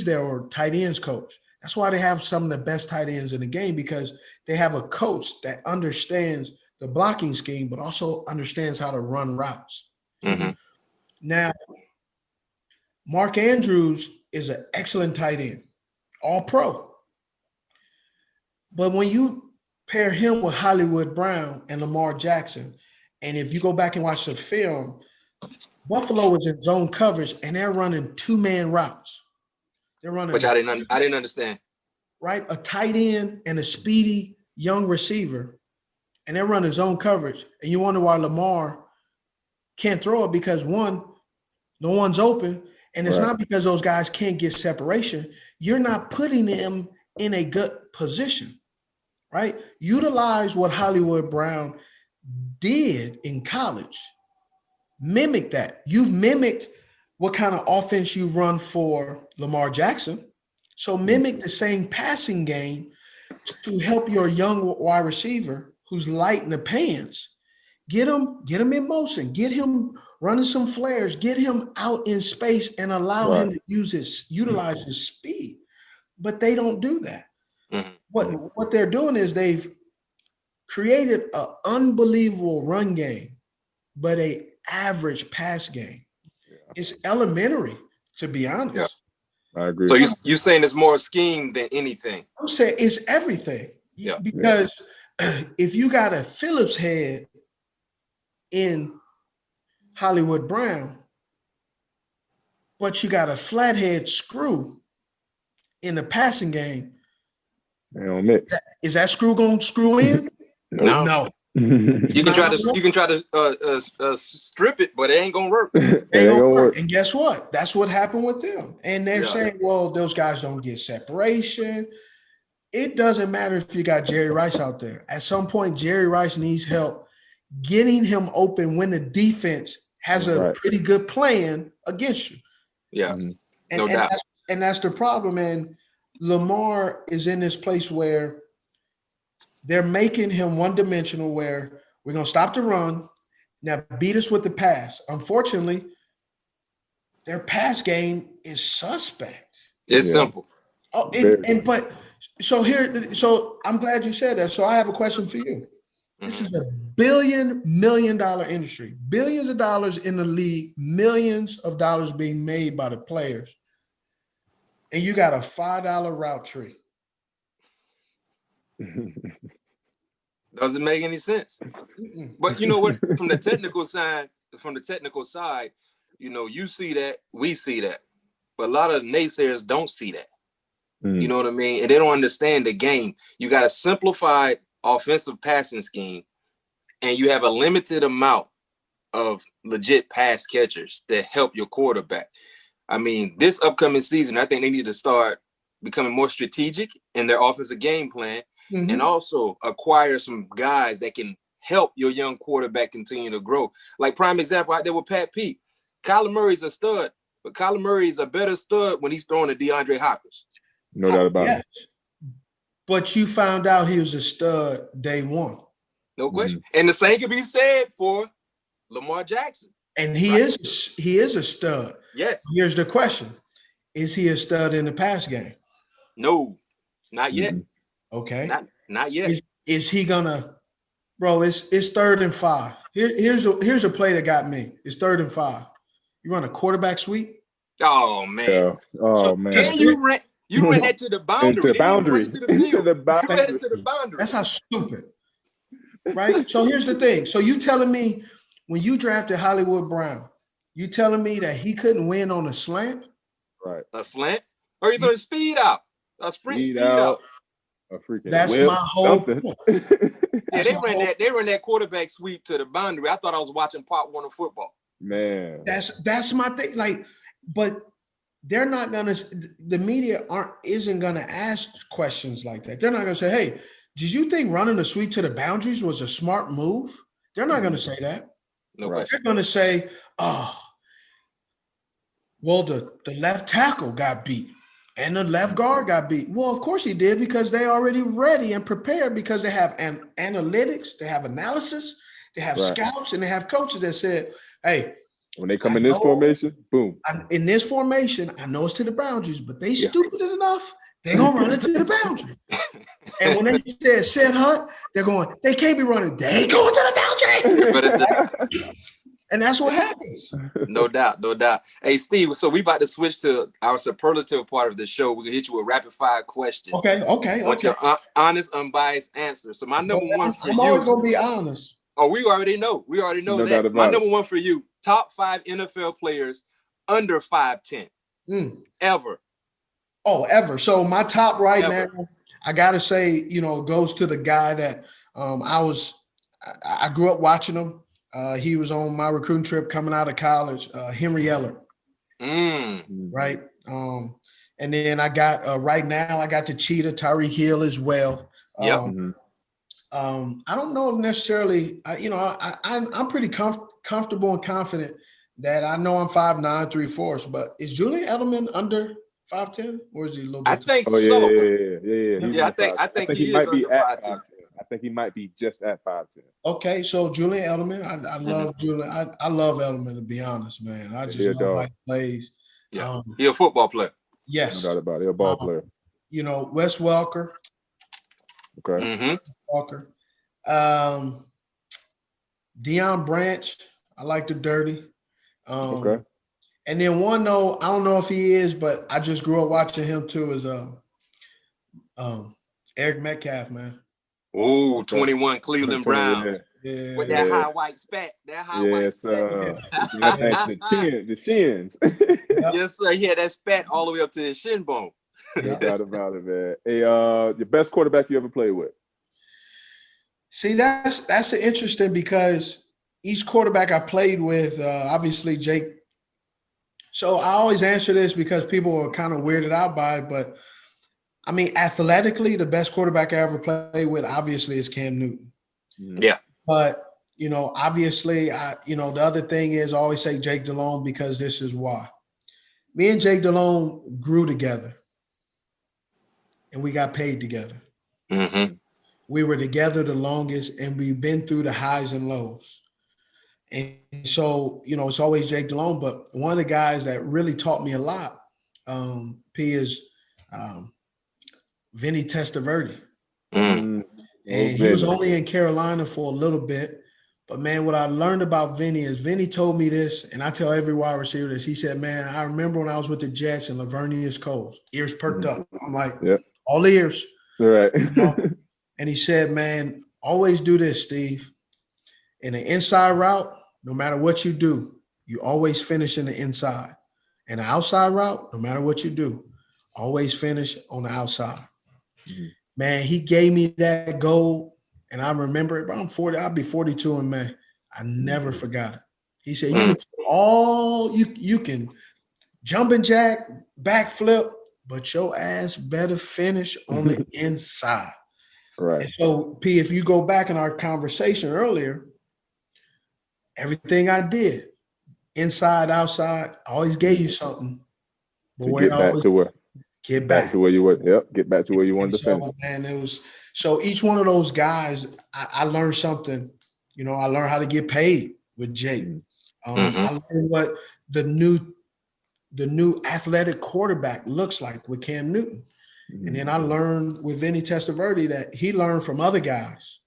their tight ends coach. That's why they have some of the best tight ends in the game, because they have a coach that understands the blocking scheme, but also understands how to run routes. Now, Mark Andrews is an excellent tight end, all pro. But when you pair him with Hollywood Brown and Lamar Jackson, and if you go back and watch the film, Buffalo is in zone coverage and they're running 2-man routes. They're running, which I didn't understand. Right, a tight end and a speedy young receiver, and they're running zone coverage. And you wonder why Lamar can't throw it, because one, no one's open, and it's not because those guys can't get separation. You're not putting them in a good position, right? Utilize what Hollywood Brown did in college. Mimic that. You've mimicked what kind of offense you run for Lamar Jackson. So mimic the same passing game to help your young wide receiver who's light in the pants. Get him in motion. Get him running some flares. Get him out in space and allow him to utilize his speed. But they don't do that. What they're doing is they've created an unbelievable run game, but a average pass game. It's elementary, to be honest. I agree. So you're saying it's more scheme than anything? I'm saying it's everything. Because if you got a Phillips head in Hollywood Brown, but you got a flathead screw in the passing game, they don't mix. Is that screw going to screw in? No. You can try to strip it, but it ain't gonna work. It ain't gonna work. And guess what? That's what happened with them. And they're saying, well, those guys don't get separation. It doesn't matter if you got Jerry Rice out there. At some point, Jerry Rice needs help getting him open when the defense has a pretty good plan against you. Yeah, no doubt. And that's the problem. And Lamar is in this place where they're making him one-dimensional, where we're going to stop the run, now beat us with the pass. Unfortunately, their pass game is suspect. It's simple. So I'm glad you said that. So I have a question for you. This is a $1 million industry, billions of dollars in the league, millions of dollars being made by the players, and you got a $5 route tree. Doesn't make any sense. But you know what? From the technical side, you see that, we see that. But a lot of naysayers don't see that. You know what I mean? And they don't understand the game. You got a simplified offensive passing scheme, and you have a limited amount of legit pass catchers that help your quarterback. I mean, this upcoming season, I think they need to start becoming more strategic in their offensive game plan, and also acquire some guys that can help your young quarterback continue to grow. Like prime example out there with Pat Pete. Kyler Murray's a stud, but Kyler Murray is a better stud when he's throwing to DeAndre Hopkins. No doubt about it. But you found out he was a stud day one. No question. And the same can be said for Lamar Jackson. And he is a stud. Yes. Here's the question. Is he a stud in the pass game? No, not yet. Okay. Not yet. Is he gonna, bro? It's 3rd and 5. Here's the play that got me. It's 3rd and 5. You run a quarterback sweep. Oh man. Yeah. Oh man. And you ran that to the boundary. Into the boundary. Into the field. Into the boundary. You ran it to the boundary. That's how stupid. Right. So here's the thing. So you telling me when you drafted Hollywood Brown, you telling me that he couldn't win on a slant? Right. A slant? Or you going to speed out? A sprint speed out. A freaking That's whip, my whole point. Yeah, they ran that quarterback sweep to the boundary. I thought I was watching part 1 of football. Man. That's my thing. Like, but they're not gonna, the media isn't gonna ask questions like that. They're not gonna say, hey, did you think running a sweep to the boundaries was a smart move? They're not gonna say that. No question. They're gonna say, oh, well, the left tackle got beat and the left guard got beat. Well, of course he did, because they already ready and prepared, because they have analytics, they have analysis, they have scouts, and they have coaches that said, hey, when they come in this formation, boom. In this formation, I know it's to the boundaries, but they stupid enough, they're going to run it to the boundary. And when they said Hunt, they're going, they can't be running. They ain't going to the boundary. And that's what happens. No doubt, no doubt. Hey, Steve, so we about to switch to our superlative part of the show. We're going to hit you with rapid-fire questions. Okay. I want your honest, unbiased answer. So my number one for you. I'm always going to be honest. Oh, we already know. No that. My number one for you, top 5 NFL players under 5'10". Ever. Oh, ever. So my top now, I got to say, goes to the guy that I grew up watching him. He was on my recruiting trip coming out of college, Henry Eller. Right. And then I got right now I got the cheetah, Tyreek Hill as well. I don't know if necessarily, I'm pretty comfortable and confident that I know I'm 5'9", 3/4, but is Julian Edelman under 5'10", or is he a little bit? I think so. Yeah. I think he might is be under 5'10". I think he might be just at 5'10". Okay, so Julian Edelman, I love Julian. I love Edelman, to be honest, man. I just love how he plays. Yeah, he's a football player. Yes, no doubt about it. He's a ball player. Wes Welker. Okay. Walker. Deion Branch. I like the dirty. Okay. And then one, though, I don't know if he is, but I just grew up watching him too, is Eric Metcalf, man. Oh, 21 Cleveland Browns. Yeah. With that high white spat. That high white spat. The shins. Yes, sir. He had that spat all the way up to his shin bone. No doubt about it, man. Hey, your best quarterback you ever played with? See, that's interesting, because each quarterback I played with, obviously Jake. So I always answer this because people are kind of weirded out by it, but I mean, athletically, the best quarterback I ever played with, obviously, is Cam Newton. Yeah. But, obviously, the other thing is I always say Jake Delhomme, because this is why. Me and Jake Delhomme grew together, and we got paid together. We were together the longest, and we've been through the highs and lows. And so, it's always Jake Delhomme. But one of the guys that really taught me a lot, is Vinny Testaverde. And he was only in Carolina for a little bit. But, man, what I learned about Vinny is Vinny told me this, and I tell every wide receiver this. He said, man, I remember when I was with the Jets and Lavernius Coles, ears perked up. I'm like, all ears. All right. And he said, man, always do this, Steve. In an inside route, no matter what you do, you always finish in the inside. In an outside route, no matter what you do, always finish on the outside. Mm-hmm. Man, he gave me that goal, and I remember it. Bro, I'm 40. I'll be 42 in May. I never forgot it. He said, "You can you can jumping jack, backflip, but your ass better finish on the inside." Right. And so, P, if you go back in our conversation earlier, everything I did, inside, outside, I always gave you something. But To get back to where you were. Yep, get back to where you wanted to finish. Man, it was so each one of those guys, I learned something. You know, I learned how to get paid with Jake. I learned what the new athletic quarterback looks like with Cam Newton. And then I learned with Vinny Testaverde that he learned from other guys.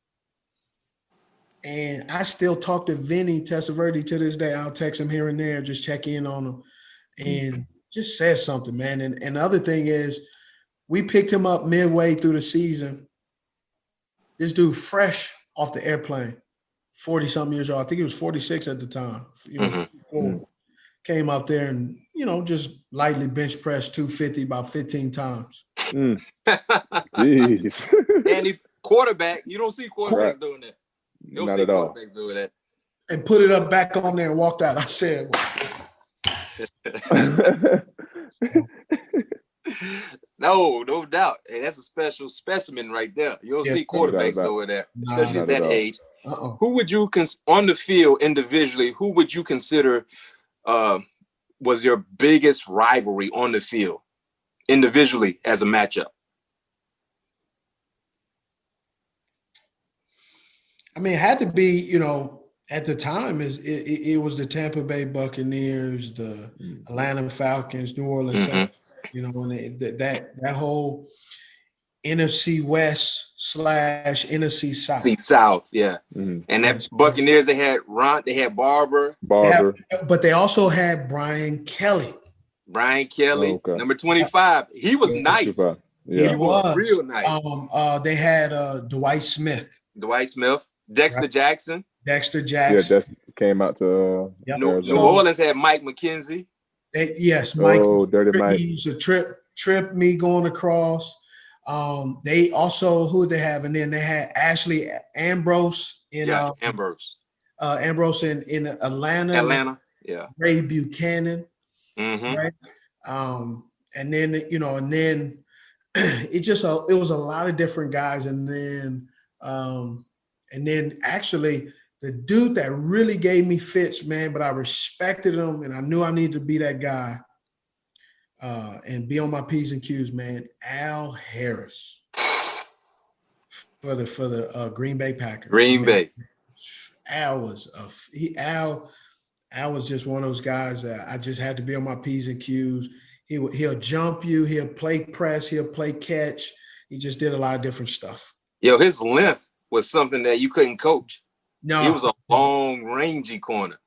And I still talk to Vinny Testaverde to this day. I'll text him here and there, just check in on him. And just says something, man. And the other thing is, we picked him up midway through the season. This dude fresh off the airplane, 40-something years old. I think he was 46 at the time. You know, came up there and, you know, just lightly bench pressed 250 about 15 times. Jeez. And he quarterback, you don't see quarterbacks doing that. You don't Not see at all. quarterbacks doing that. And put it up back on there and walked out. I said, No doubt. Hey, that's a special specimen right there. You don't see quarterbacks doing that, especially at that age. Who would you on the field individually? Who would you consider was your biggest rivalry on the field individually as a matchup? I mean, it had to be, you know, at the time it was the Tampa Bay Buccaneers, the Atlanta Falcons, New Orleans Saints, you know, and that whole NFC West / NFC South. South, yeah. And that Buccaneers, they had Barber. But they also had Brian Kelly. Number 25. He was nice. Yeah. He was real nice. They had Dwight Smith, Dexter Jackson. Yeah, that came out to New Orleans had Mike McKenzie. Mike. Oh, Dirty Mike. He used to trip me going across. They also, who they have? And then they had Ashley Ambrose in Ambrose in Atlanta. Yeah. Ray Buchanan. Right. And then it was a lot of different guys. And then actually the dude that really gave me fits, man, but I respected him and I knew I needed to be that guy and be on my P's and Q's, man. Al Harris for the Green Bay Packers. Al was just one of those guys that I just had to be on my P's and Q's. He'll jump you, he'll play press, he'll play catch. He just did a lot of different stuff. Yo, his length was something that you couldn't coach. No, he was a long, rangy corner.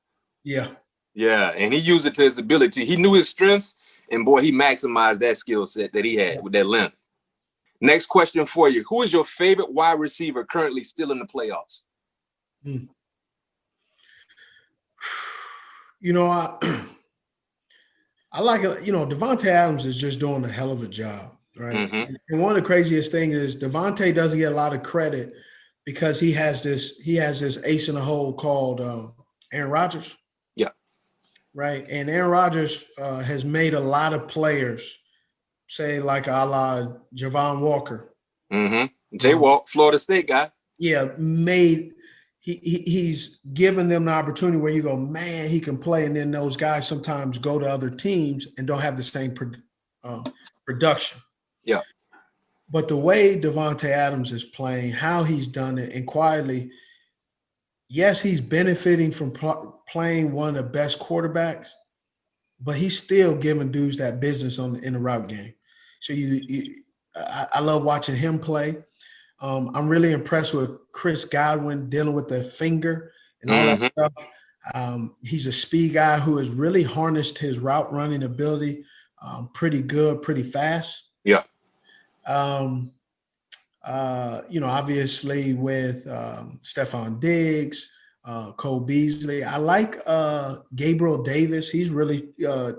Yeah, and he used it to his ability. He knew his strengths, and boy, he maximized that skill set that he had with that length. Next question for you: who is your favorite wide receiver currently still in the playoffs? You know, I like it. You know, Davante Adams is just doing a hell of a job, right? And one of the craziest things is Davante doesn't get a lot of credit because he has this ace in the hole called Aaron Rodgers. Yeah. Right. And Aaron Rodgers has made a lot of players, say like a la Javon Walker. J-Walk, Florida State guy. Yeah, he's given them the opportunity where you go, man, he can play. And then those guys sometimes go to other teams and don't have the same production. Yeah. But the way Davante Adams is playing, how he's done it, and quietly, yes, he's benefiting from playing one of the best quarterbacks, but he's still giving dudes that business in the route game. So I love watching him play. I'm really impressed with Chris Godwin dealing with the finger and all that stuff. He's a speed guy who has really harnessed his route running ability pretty good, pretty fast. Yeah. Obviously with Stephon Diggs, Cole Beasley. I like Gabriel Davis. He's really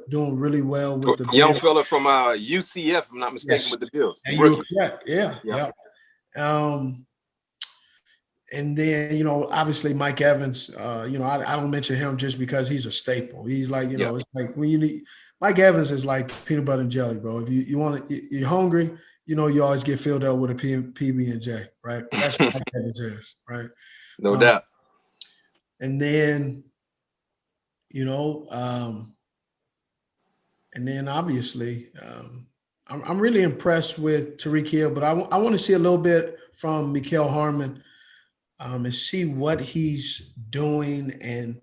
doing really well with the young Bills. fella from UCF, if I'm not mistaken, Yes. with the Bills. And Rookie. yeah. And then, obviously Mike Evans, I don't mention him just because he's a staple. He's like, it's like when you need Mike Evans is like peanut butter and jelly, bro. If you want to, you're hungry, you always get filled up with a PB&J, right? That's what Mike Evans is, right? No doubt. And then, obviously, I'm really impressed with Tyreek Hill, but I want to see a little bit from Mecole Hardman and see what he's doing, and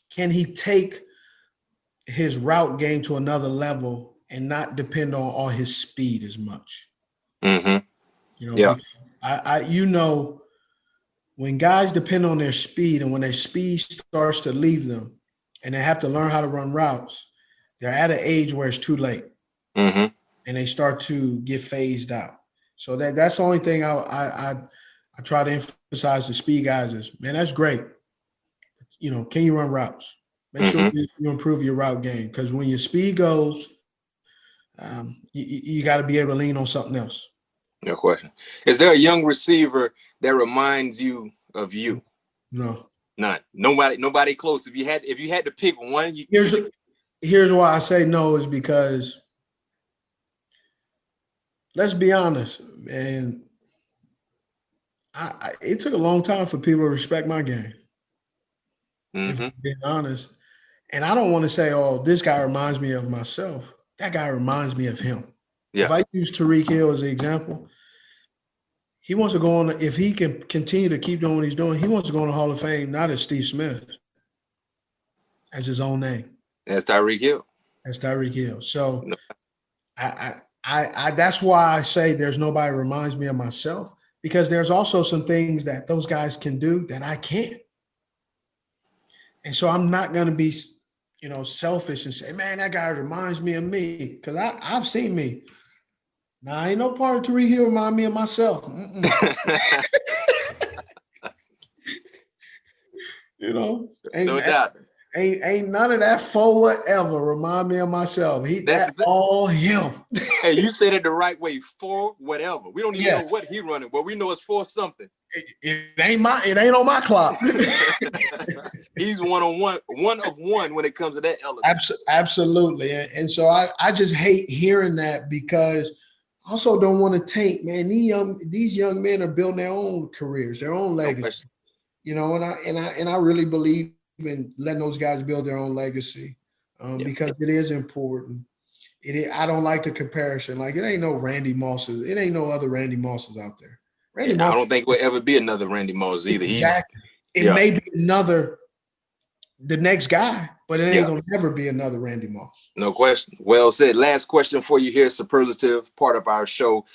can he take his route game to another level and not depend on all his speed as much. Mm-hmm. When guys depend on their speed, and when their speed starts to leave them and they have to learn how to run routes, they're at an age where it's too late. Mm-hmm. And they start to get phased out. So that's the only thing I try to emphasize to speed guys is, man, that's great. Can you run routes? Make sure you improve your route game, because when your speed goes, you got to be able to lean on something else. No question. Is there a young receiver that reminds you of you? No. None. Nobody close. If you had to pick one, here's why I say no, is because, let's be honest, man. It took a long time for people to respect my game. If I'm being honest. And I don't want to say, oh, this guy reminds me of myself. That guy reminds me of him. Yeah. If I use Tyreek Hill as an example, he wants to go on. If he can continue to keep doing what he's doing, he wants to go in the Hall of Fame, not as Steve Smith, as his own name. That's Tyreek Hill. That's Tyreek Hill. So I that's why I say there's nobody who reminds me of myself, because there's also some things that those guys can do that I can't. And so I'm not going to be, selfish and say, man, that guy reminds me of me, because I've seen me. Nah, ain't no part of Tyreek Hill remind me of myself. No doubt. Ain't none of that for whatever remind me of myself. That's all him. Hey, you said it the right way. For whatever. We don't even know what he running, but we know it's for something. It ain't on my clock. He's one of one when it comes to that element. Absolutely. And so I just hate hearing that, because I also don't want to taint, man. These young men are building their own careers, their own legacy. And I really believe in letting those guys build their own legacy, because it is important. I don't like the comparison. Like, it ain't no Randy Mosses. It ain't no other Randy Mosses out there. I don't think there'll ever be another Randy Moss either. Exactly. It may be the next guy, but it ain't gonna never be another Randy Moss. No question. Well said. Last question for you here, Superlative, part of our show.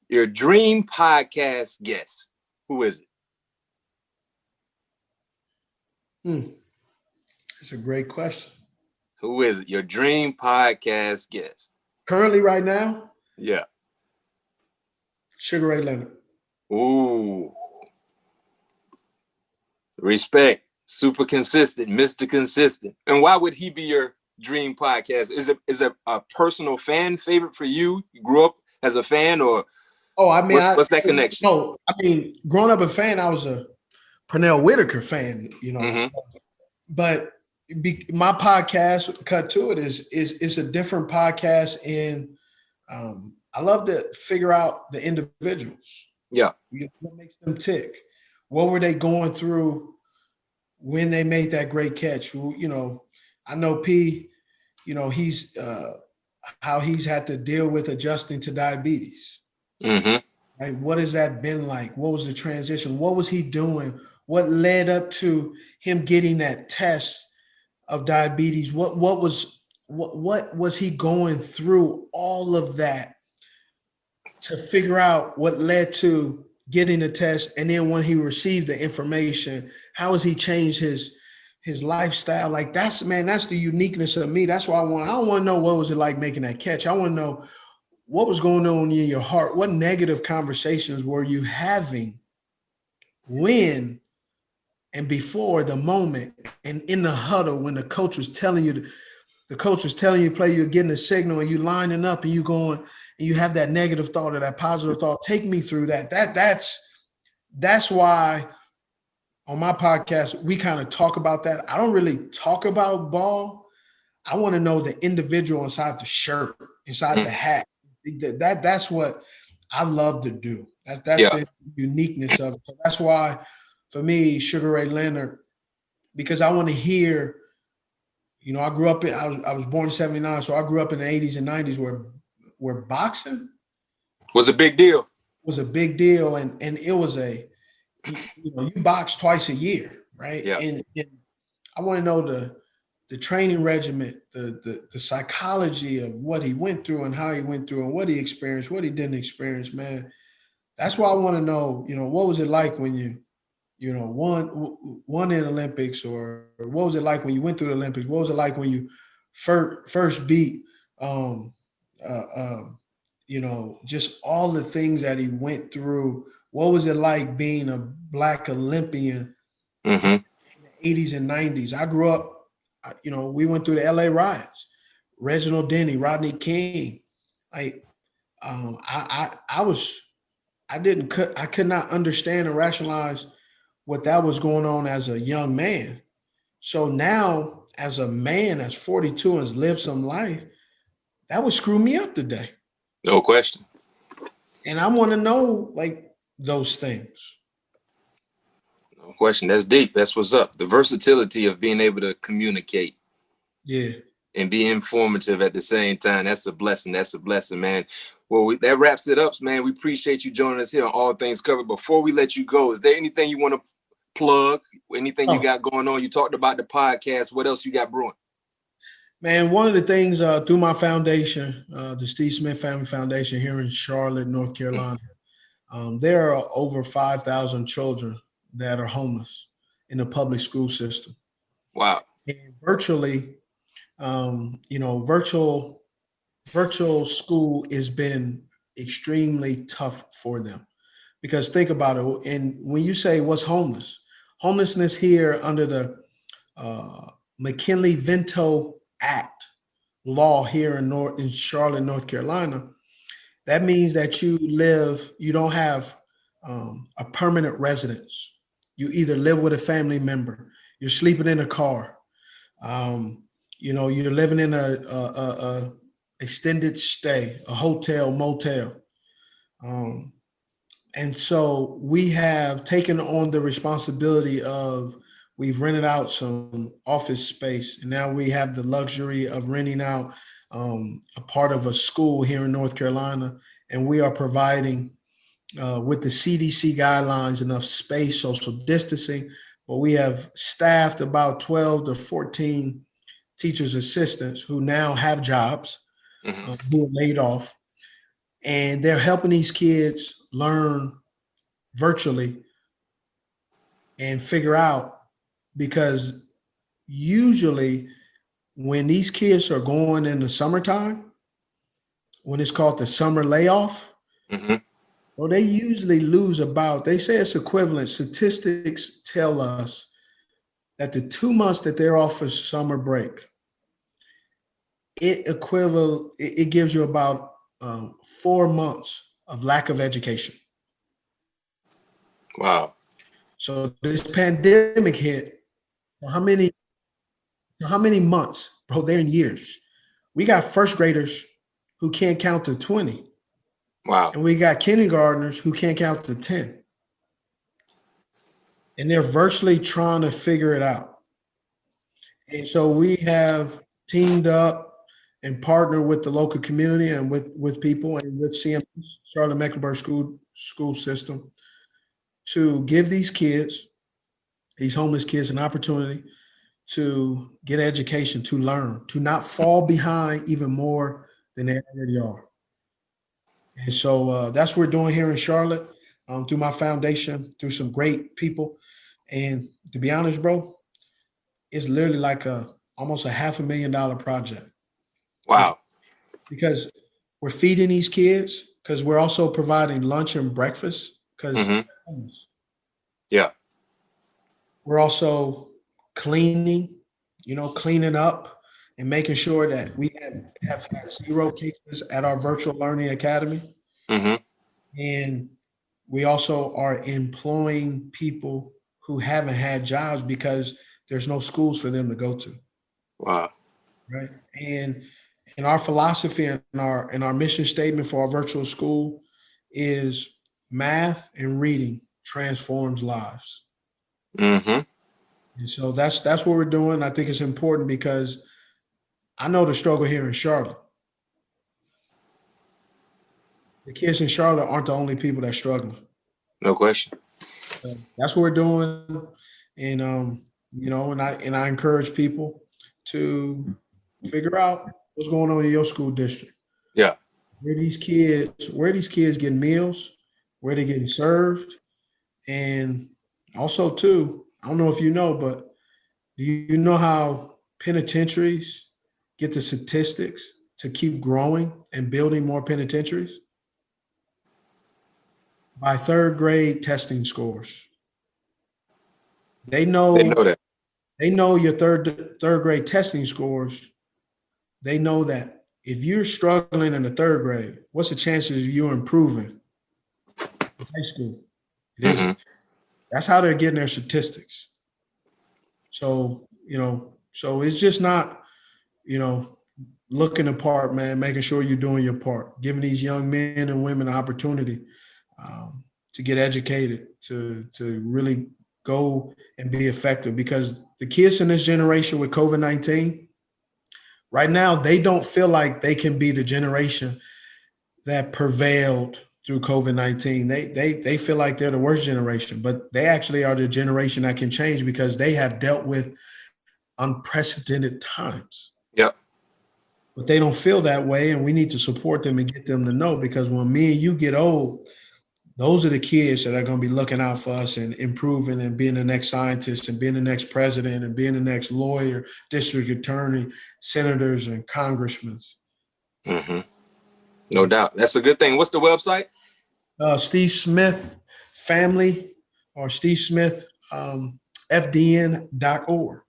Your dream podcast guest. Who is it? It's a great question. Who is it? Your dream podcast guest. Currently, right now? Yeah. Sugar Ray Leonard. Ooh. Respect. Super consistent. Mr. Consistent. And why would he be your dream podcast? Is it a personal fan favorite for you? You grew up as a fan, or what's that connection? No, growing up a fan, I was a Pernell Whitaker fan, but my podcast, Cut to It, is a different podcast, and I love to figure out the individuals. Yeah. What makes them tick? What were they going through when they made that great catch? I know P, he's how he's had to deal with adjusting to diabetes. Mm-hmm. Right? What has that been like? What was the transition? What was he doing? What led up to him getting that test of diabetes? What was he going through? All of that to figure out what led to getting the test, and then when he received the information, how has he changed his lifestyle? Like, that's the uniqueness of me. That's why I don't want to know what was it like making that catch. I want to know what was going on in your heart. What negative conversations were you having when and before the moment, and in the huddle when the coach was telling you to play, you're getting a signal and you lining up and you going and you have that negative thought or that positive thought. Take me through that. That's why on my podcast we kind of talk about that. I don't really talk about ball. I want to know the individual inside the shirt, inside the hat. That's what I love to do. That's the uniqueness of it. So that's why, for me, Sugar Ray Leonard, because I want to hear. I grew up I was born in '79, so I grew up in the '80s and '90s where boxing was a big deal. And it was you box twice a year, right? Yeah. And I want to know the training regimen, the psychology of what he went through and how he went through and what he experienced, what he didn't experience, man. That's why I want to know, what was it like when you won in Olympics, or what was it like when you went through the Olympics? What was it like when you first beat, just all the things that he went through? What was it like being a Black Olympian in the 80s and 90s? I grew up, we went through the LA riots, Reginald Denny, Rodney King. I could not understand and rationalize what that was going on as a young man. So now, as a man that's 42 and has lived some life, that would screw me up today. No question. And I want to know, those things. No question. That's deep. That's what's up. The versatility of being able to communicate. Yeah. And be informative at the same time. That's a blessing. That's a blessing, man. Well, that wraps it up, man. We appreciate you joining us here on All Things Covered. Before we let you go, is there anything you want to plug? Anything you got going on? You talked about the podcast. What else you got brewing? Man, one of the things through my foundation, the Steve Smith Family Foundation here in Charlotte, North Carolina, there are over 5,000 children that are homeless in the public school system. Wow. And virtually, virtual school has been extremely tough for them, because think about it. And when you say what's homelessness here under the McKinley-Vento Act law here in Charlotte, North Carolina, that means that you don't have a permanent residence. You either live with a family member, you're sleeping in a car, you're living in a extended stay, a hotel, motel. And so we have taken on the responsibility of, we've rented out some office space, and now we have the luxury of renting out a part of a school here in North Carolina. And we are providing, with the CDC guidelines, enough space, social distancing, but we have staffed about 12 to 14 teachers' assistants who now have jobs, who are laid off, and they're helping these kids learn virtually and figure out, because usually when these kids are going in the summertime, when it's called the summer layoff, well, they usually lose they say it's equivalent. Statistics tell us that the 2 months that they're off for summer break, it gives you about 4 months of lack of education. Wow. So this pandemic hit. How many months, bro? They're in years. We got first graders who can't count to 20. Wow. And we got kindergartners who can't count to 10. And they're virtually trying to figure it out. And so we have teamed up and partnered with the local community and with people and with CMS, Charlotte Mecklenburg School System, to give these homeless kids, an opportunity to get education, to learn, to not fall behind even more than they already are. And so that's what we're doing here in Charlotte, through my foundation, through some great people. And to be honest, bro, it's literally like almost a $500,000 project. Wow. Because we're feeding these kids, because we're also providing lunch and breakfast, because Yeah. We're also cleaning up and making sure that we have had 0 cases at our virtual learning academy. Mm-hmm. And we also are employing people who haven't had jobs because there's no schools for them to go to. Wow. Right. And our philosophy and our mission statement for our virtual school is math and reading transforms lives. Mm-hmm. And so that's what we're doing. I think it's important because I know the struggle here in Charlotte. The kids in Charlotte aren't the only people that's struggling. No question. So that's what we're doing. And and I encourage people to figure out what's going on in your school district. Yeah. Where these kids getting meals, where they getting served. And also too, I don't know if you know, but do you know how penitentiaries get the statistics to keep growing and building more penitentiaries? By 3rd grade testing scores. They know that. They know your third grade testing scores. They know that if you're struggling in the 3rd grade, what's the chances of you improving in high school? It isn't. Mm-hmm. That's how they're getting their statistics. So, so it's just not, looking the part, man, making sure you're doing your part, giving these young men and women an opportunity to get educated, to really go and be effective, because the kids in this generation with COVID-19 right now, they don't feel like they can be the generation that prevailed through COVID-19. They feel like they're the worst generation, but they actually are the generation that can change because they have dealt with unprecedented times. Yep. But they don't feel that way, and we need to support them and get them to know, because when me and you get old, those are the kids that are going to be looking out for us and improving and being the next scientist and being the next president and being the next lawyer, district attorney, senators, and congressmen. Mm-hmm. No doubt. That's a good thing. What's the website? Steve Smith Family, or Steve Smith FDN.org.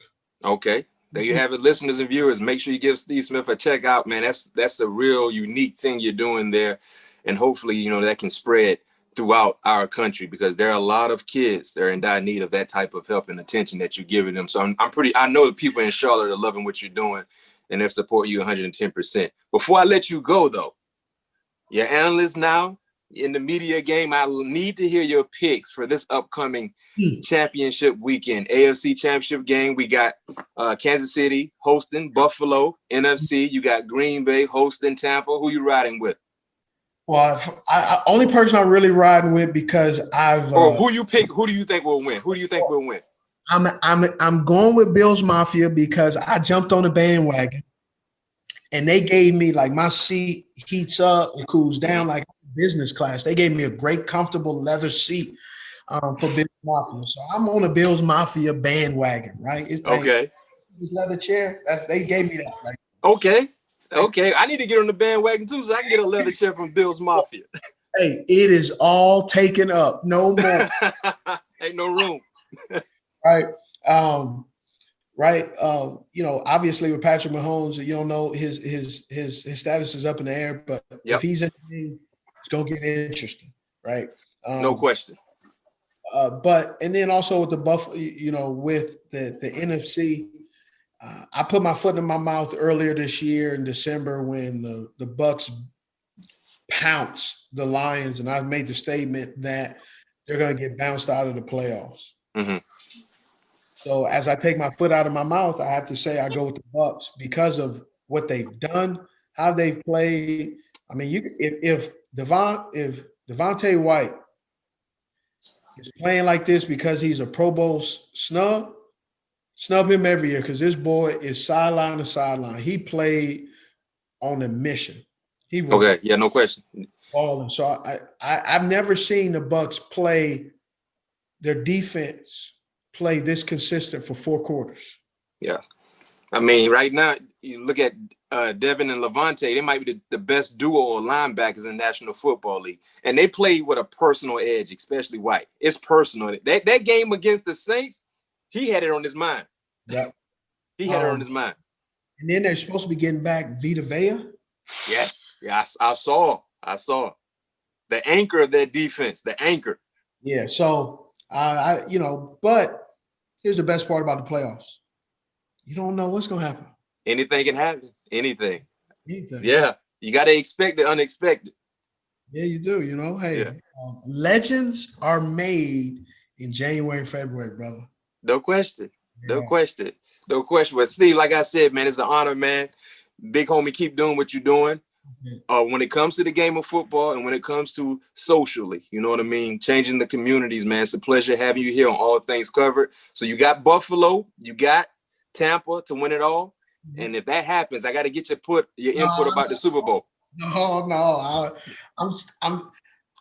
Okay. There you have it, listeners and viewers. Make sure you give Steve Smith a check out, man. That's a real unique thing you're doing there. And hopefully, that can spread throughout our country, because there are a lot of kids that are in dire need of that type of help and attention that you're giving them. So I know the people in Charlotte are loving what you're doing, and they'll support you 110%. Before I let you go, though, you're analyst now in the media game. I need to hear your picks for this upcoming championship weekend, AFC championship game. We got Kansas City hosting Buffalo. NFC, you got Green Bay hosting Tampa. Who you riding with? Well, I only person I'm really riding with, because I've. Who you pick? Who do you think will win? Who do you think will win? I'm going with Bills Mafia, because I jumped on the bandwagon, and they gave me, like, my seat heats up and cools down like business class. They gave me a great, comfortable leather seat for Bills Mafia. So I'm on a Bills Mafia bandwagon, right? It's okay. This leather chair, they gave me that. Like, okay. I need to get on the bandwagon too, so I can get a leather chair from Bills Mafia. Hey, it is all taken up. No more. Ain't no room. Right. Right. Obviously with Patrick Mahomes, you don't know his status is up in the air, but if he's in the game, it's gonna get interesting, right? No question. And then also with the Buffalo, with the NFC, I put my foot in my mouth earlier this year in December when the Bucs pounced the Lions, and I made the statement that they're going to get bounced out of the playoffs. Mm-hmm. So as I take my foot out of my mouth, I have to say I go with the Bucs because of what they've done, how they've played. I mean, if Davante White is playing like this because he's a Pro Bowl snub him every year, because this boy is sideline to sideline. He played on a mission. He was okay. Yeah, no question. balling. So I've never seen the Bucs play their defense play this consistent for 4 quarters. Yeah. I mean, right now, you look at Devin and Levante, they might be the best duo of linebackers in the National Football League. And they play with a personal edge, especially White. It's personal. That game against the Saints, he had it on his mind. Yep. He had it on his mind. And then they're supposed to be getting back Vita Vea. Yes. I saw. The anchor of their defense, the anchor. Yeah. So, but here's the best part about the playoffs. You don't know what's going to happen. Anything can happen. Anything. Anything. Yeah. You got to expect the unexpected. Yeah, you do. Hey, yeah. Legends are made in January and February, brother. No question. No question. But Steve, like I said, man, it's an honor, man. Big homie, keep doing what you're doing. When it comes to the game of football and when it comes to socially, you know what I mean? Changing the communities, man. It's a pleasure having you here on All Things Covered. So you got Buffalo, you got Tampa to win it all. And if that happens, I got to get your input about the Super Bowl. No.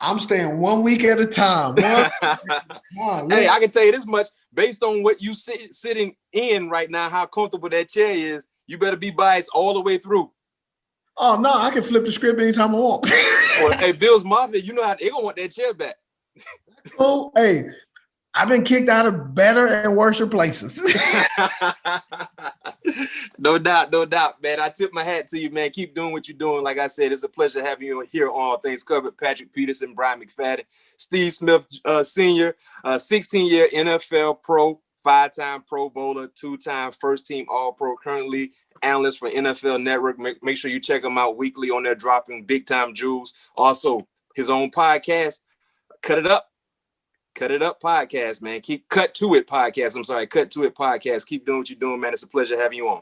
I'm staying 1 week at a time. Hey, I can tell you this much. Based on what you sitting in right now, how comfortable that chair is, you better be biased all the way through. Oh, no, I can flip the script anytime I want. Well, hey, Bills Mafia, you know how they're going to want that chair back. Oh, hey, I've been kicked out of better and worse places. No doubt, man. I tip my hat to you, man. Keep doing what you're doing. Like I said, it's a pleasure having you here on All Things Covered. Patrick Peterson, Bryant McFadden, Steve Smith, Sr., 16-year NFL pro, 5-time Pro Bowler, 2-time first-team All-Pro, currently analyst for NFL Network. Make sure you check him out weekly on there, dropping big-time jewels. Also, his own podcast, Cut It Up podcast, man. Cut to it podcast. Keep doing what you're doing, man. It's a pleasure having you on.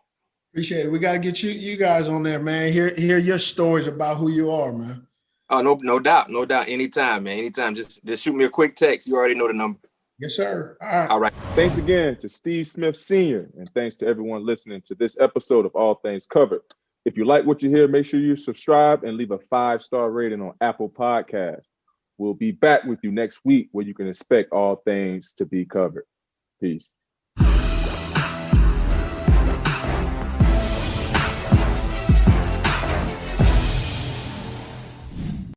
Appreciate it. We got to get you guys on there, man. Hear your stories about who you are, man. Oh, no doubt. Anytime, man. Anytime. Just shoot me a quick text. You already know the number. Yes, sir. All right. Thanks again to Steve Smith Sr. and thanks to everyone listening to this episode of All Things Covered. If you like what you hear, make sure you subscribe and leave a 5-star rating on Apple Podcasts. We'll be back with you next week where you can expect all things to be covered. Peace.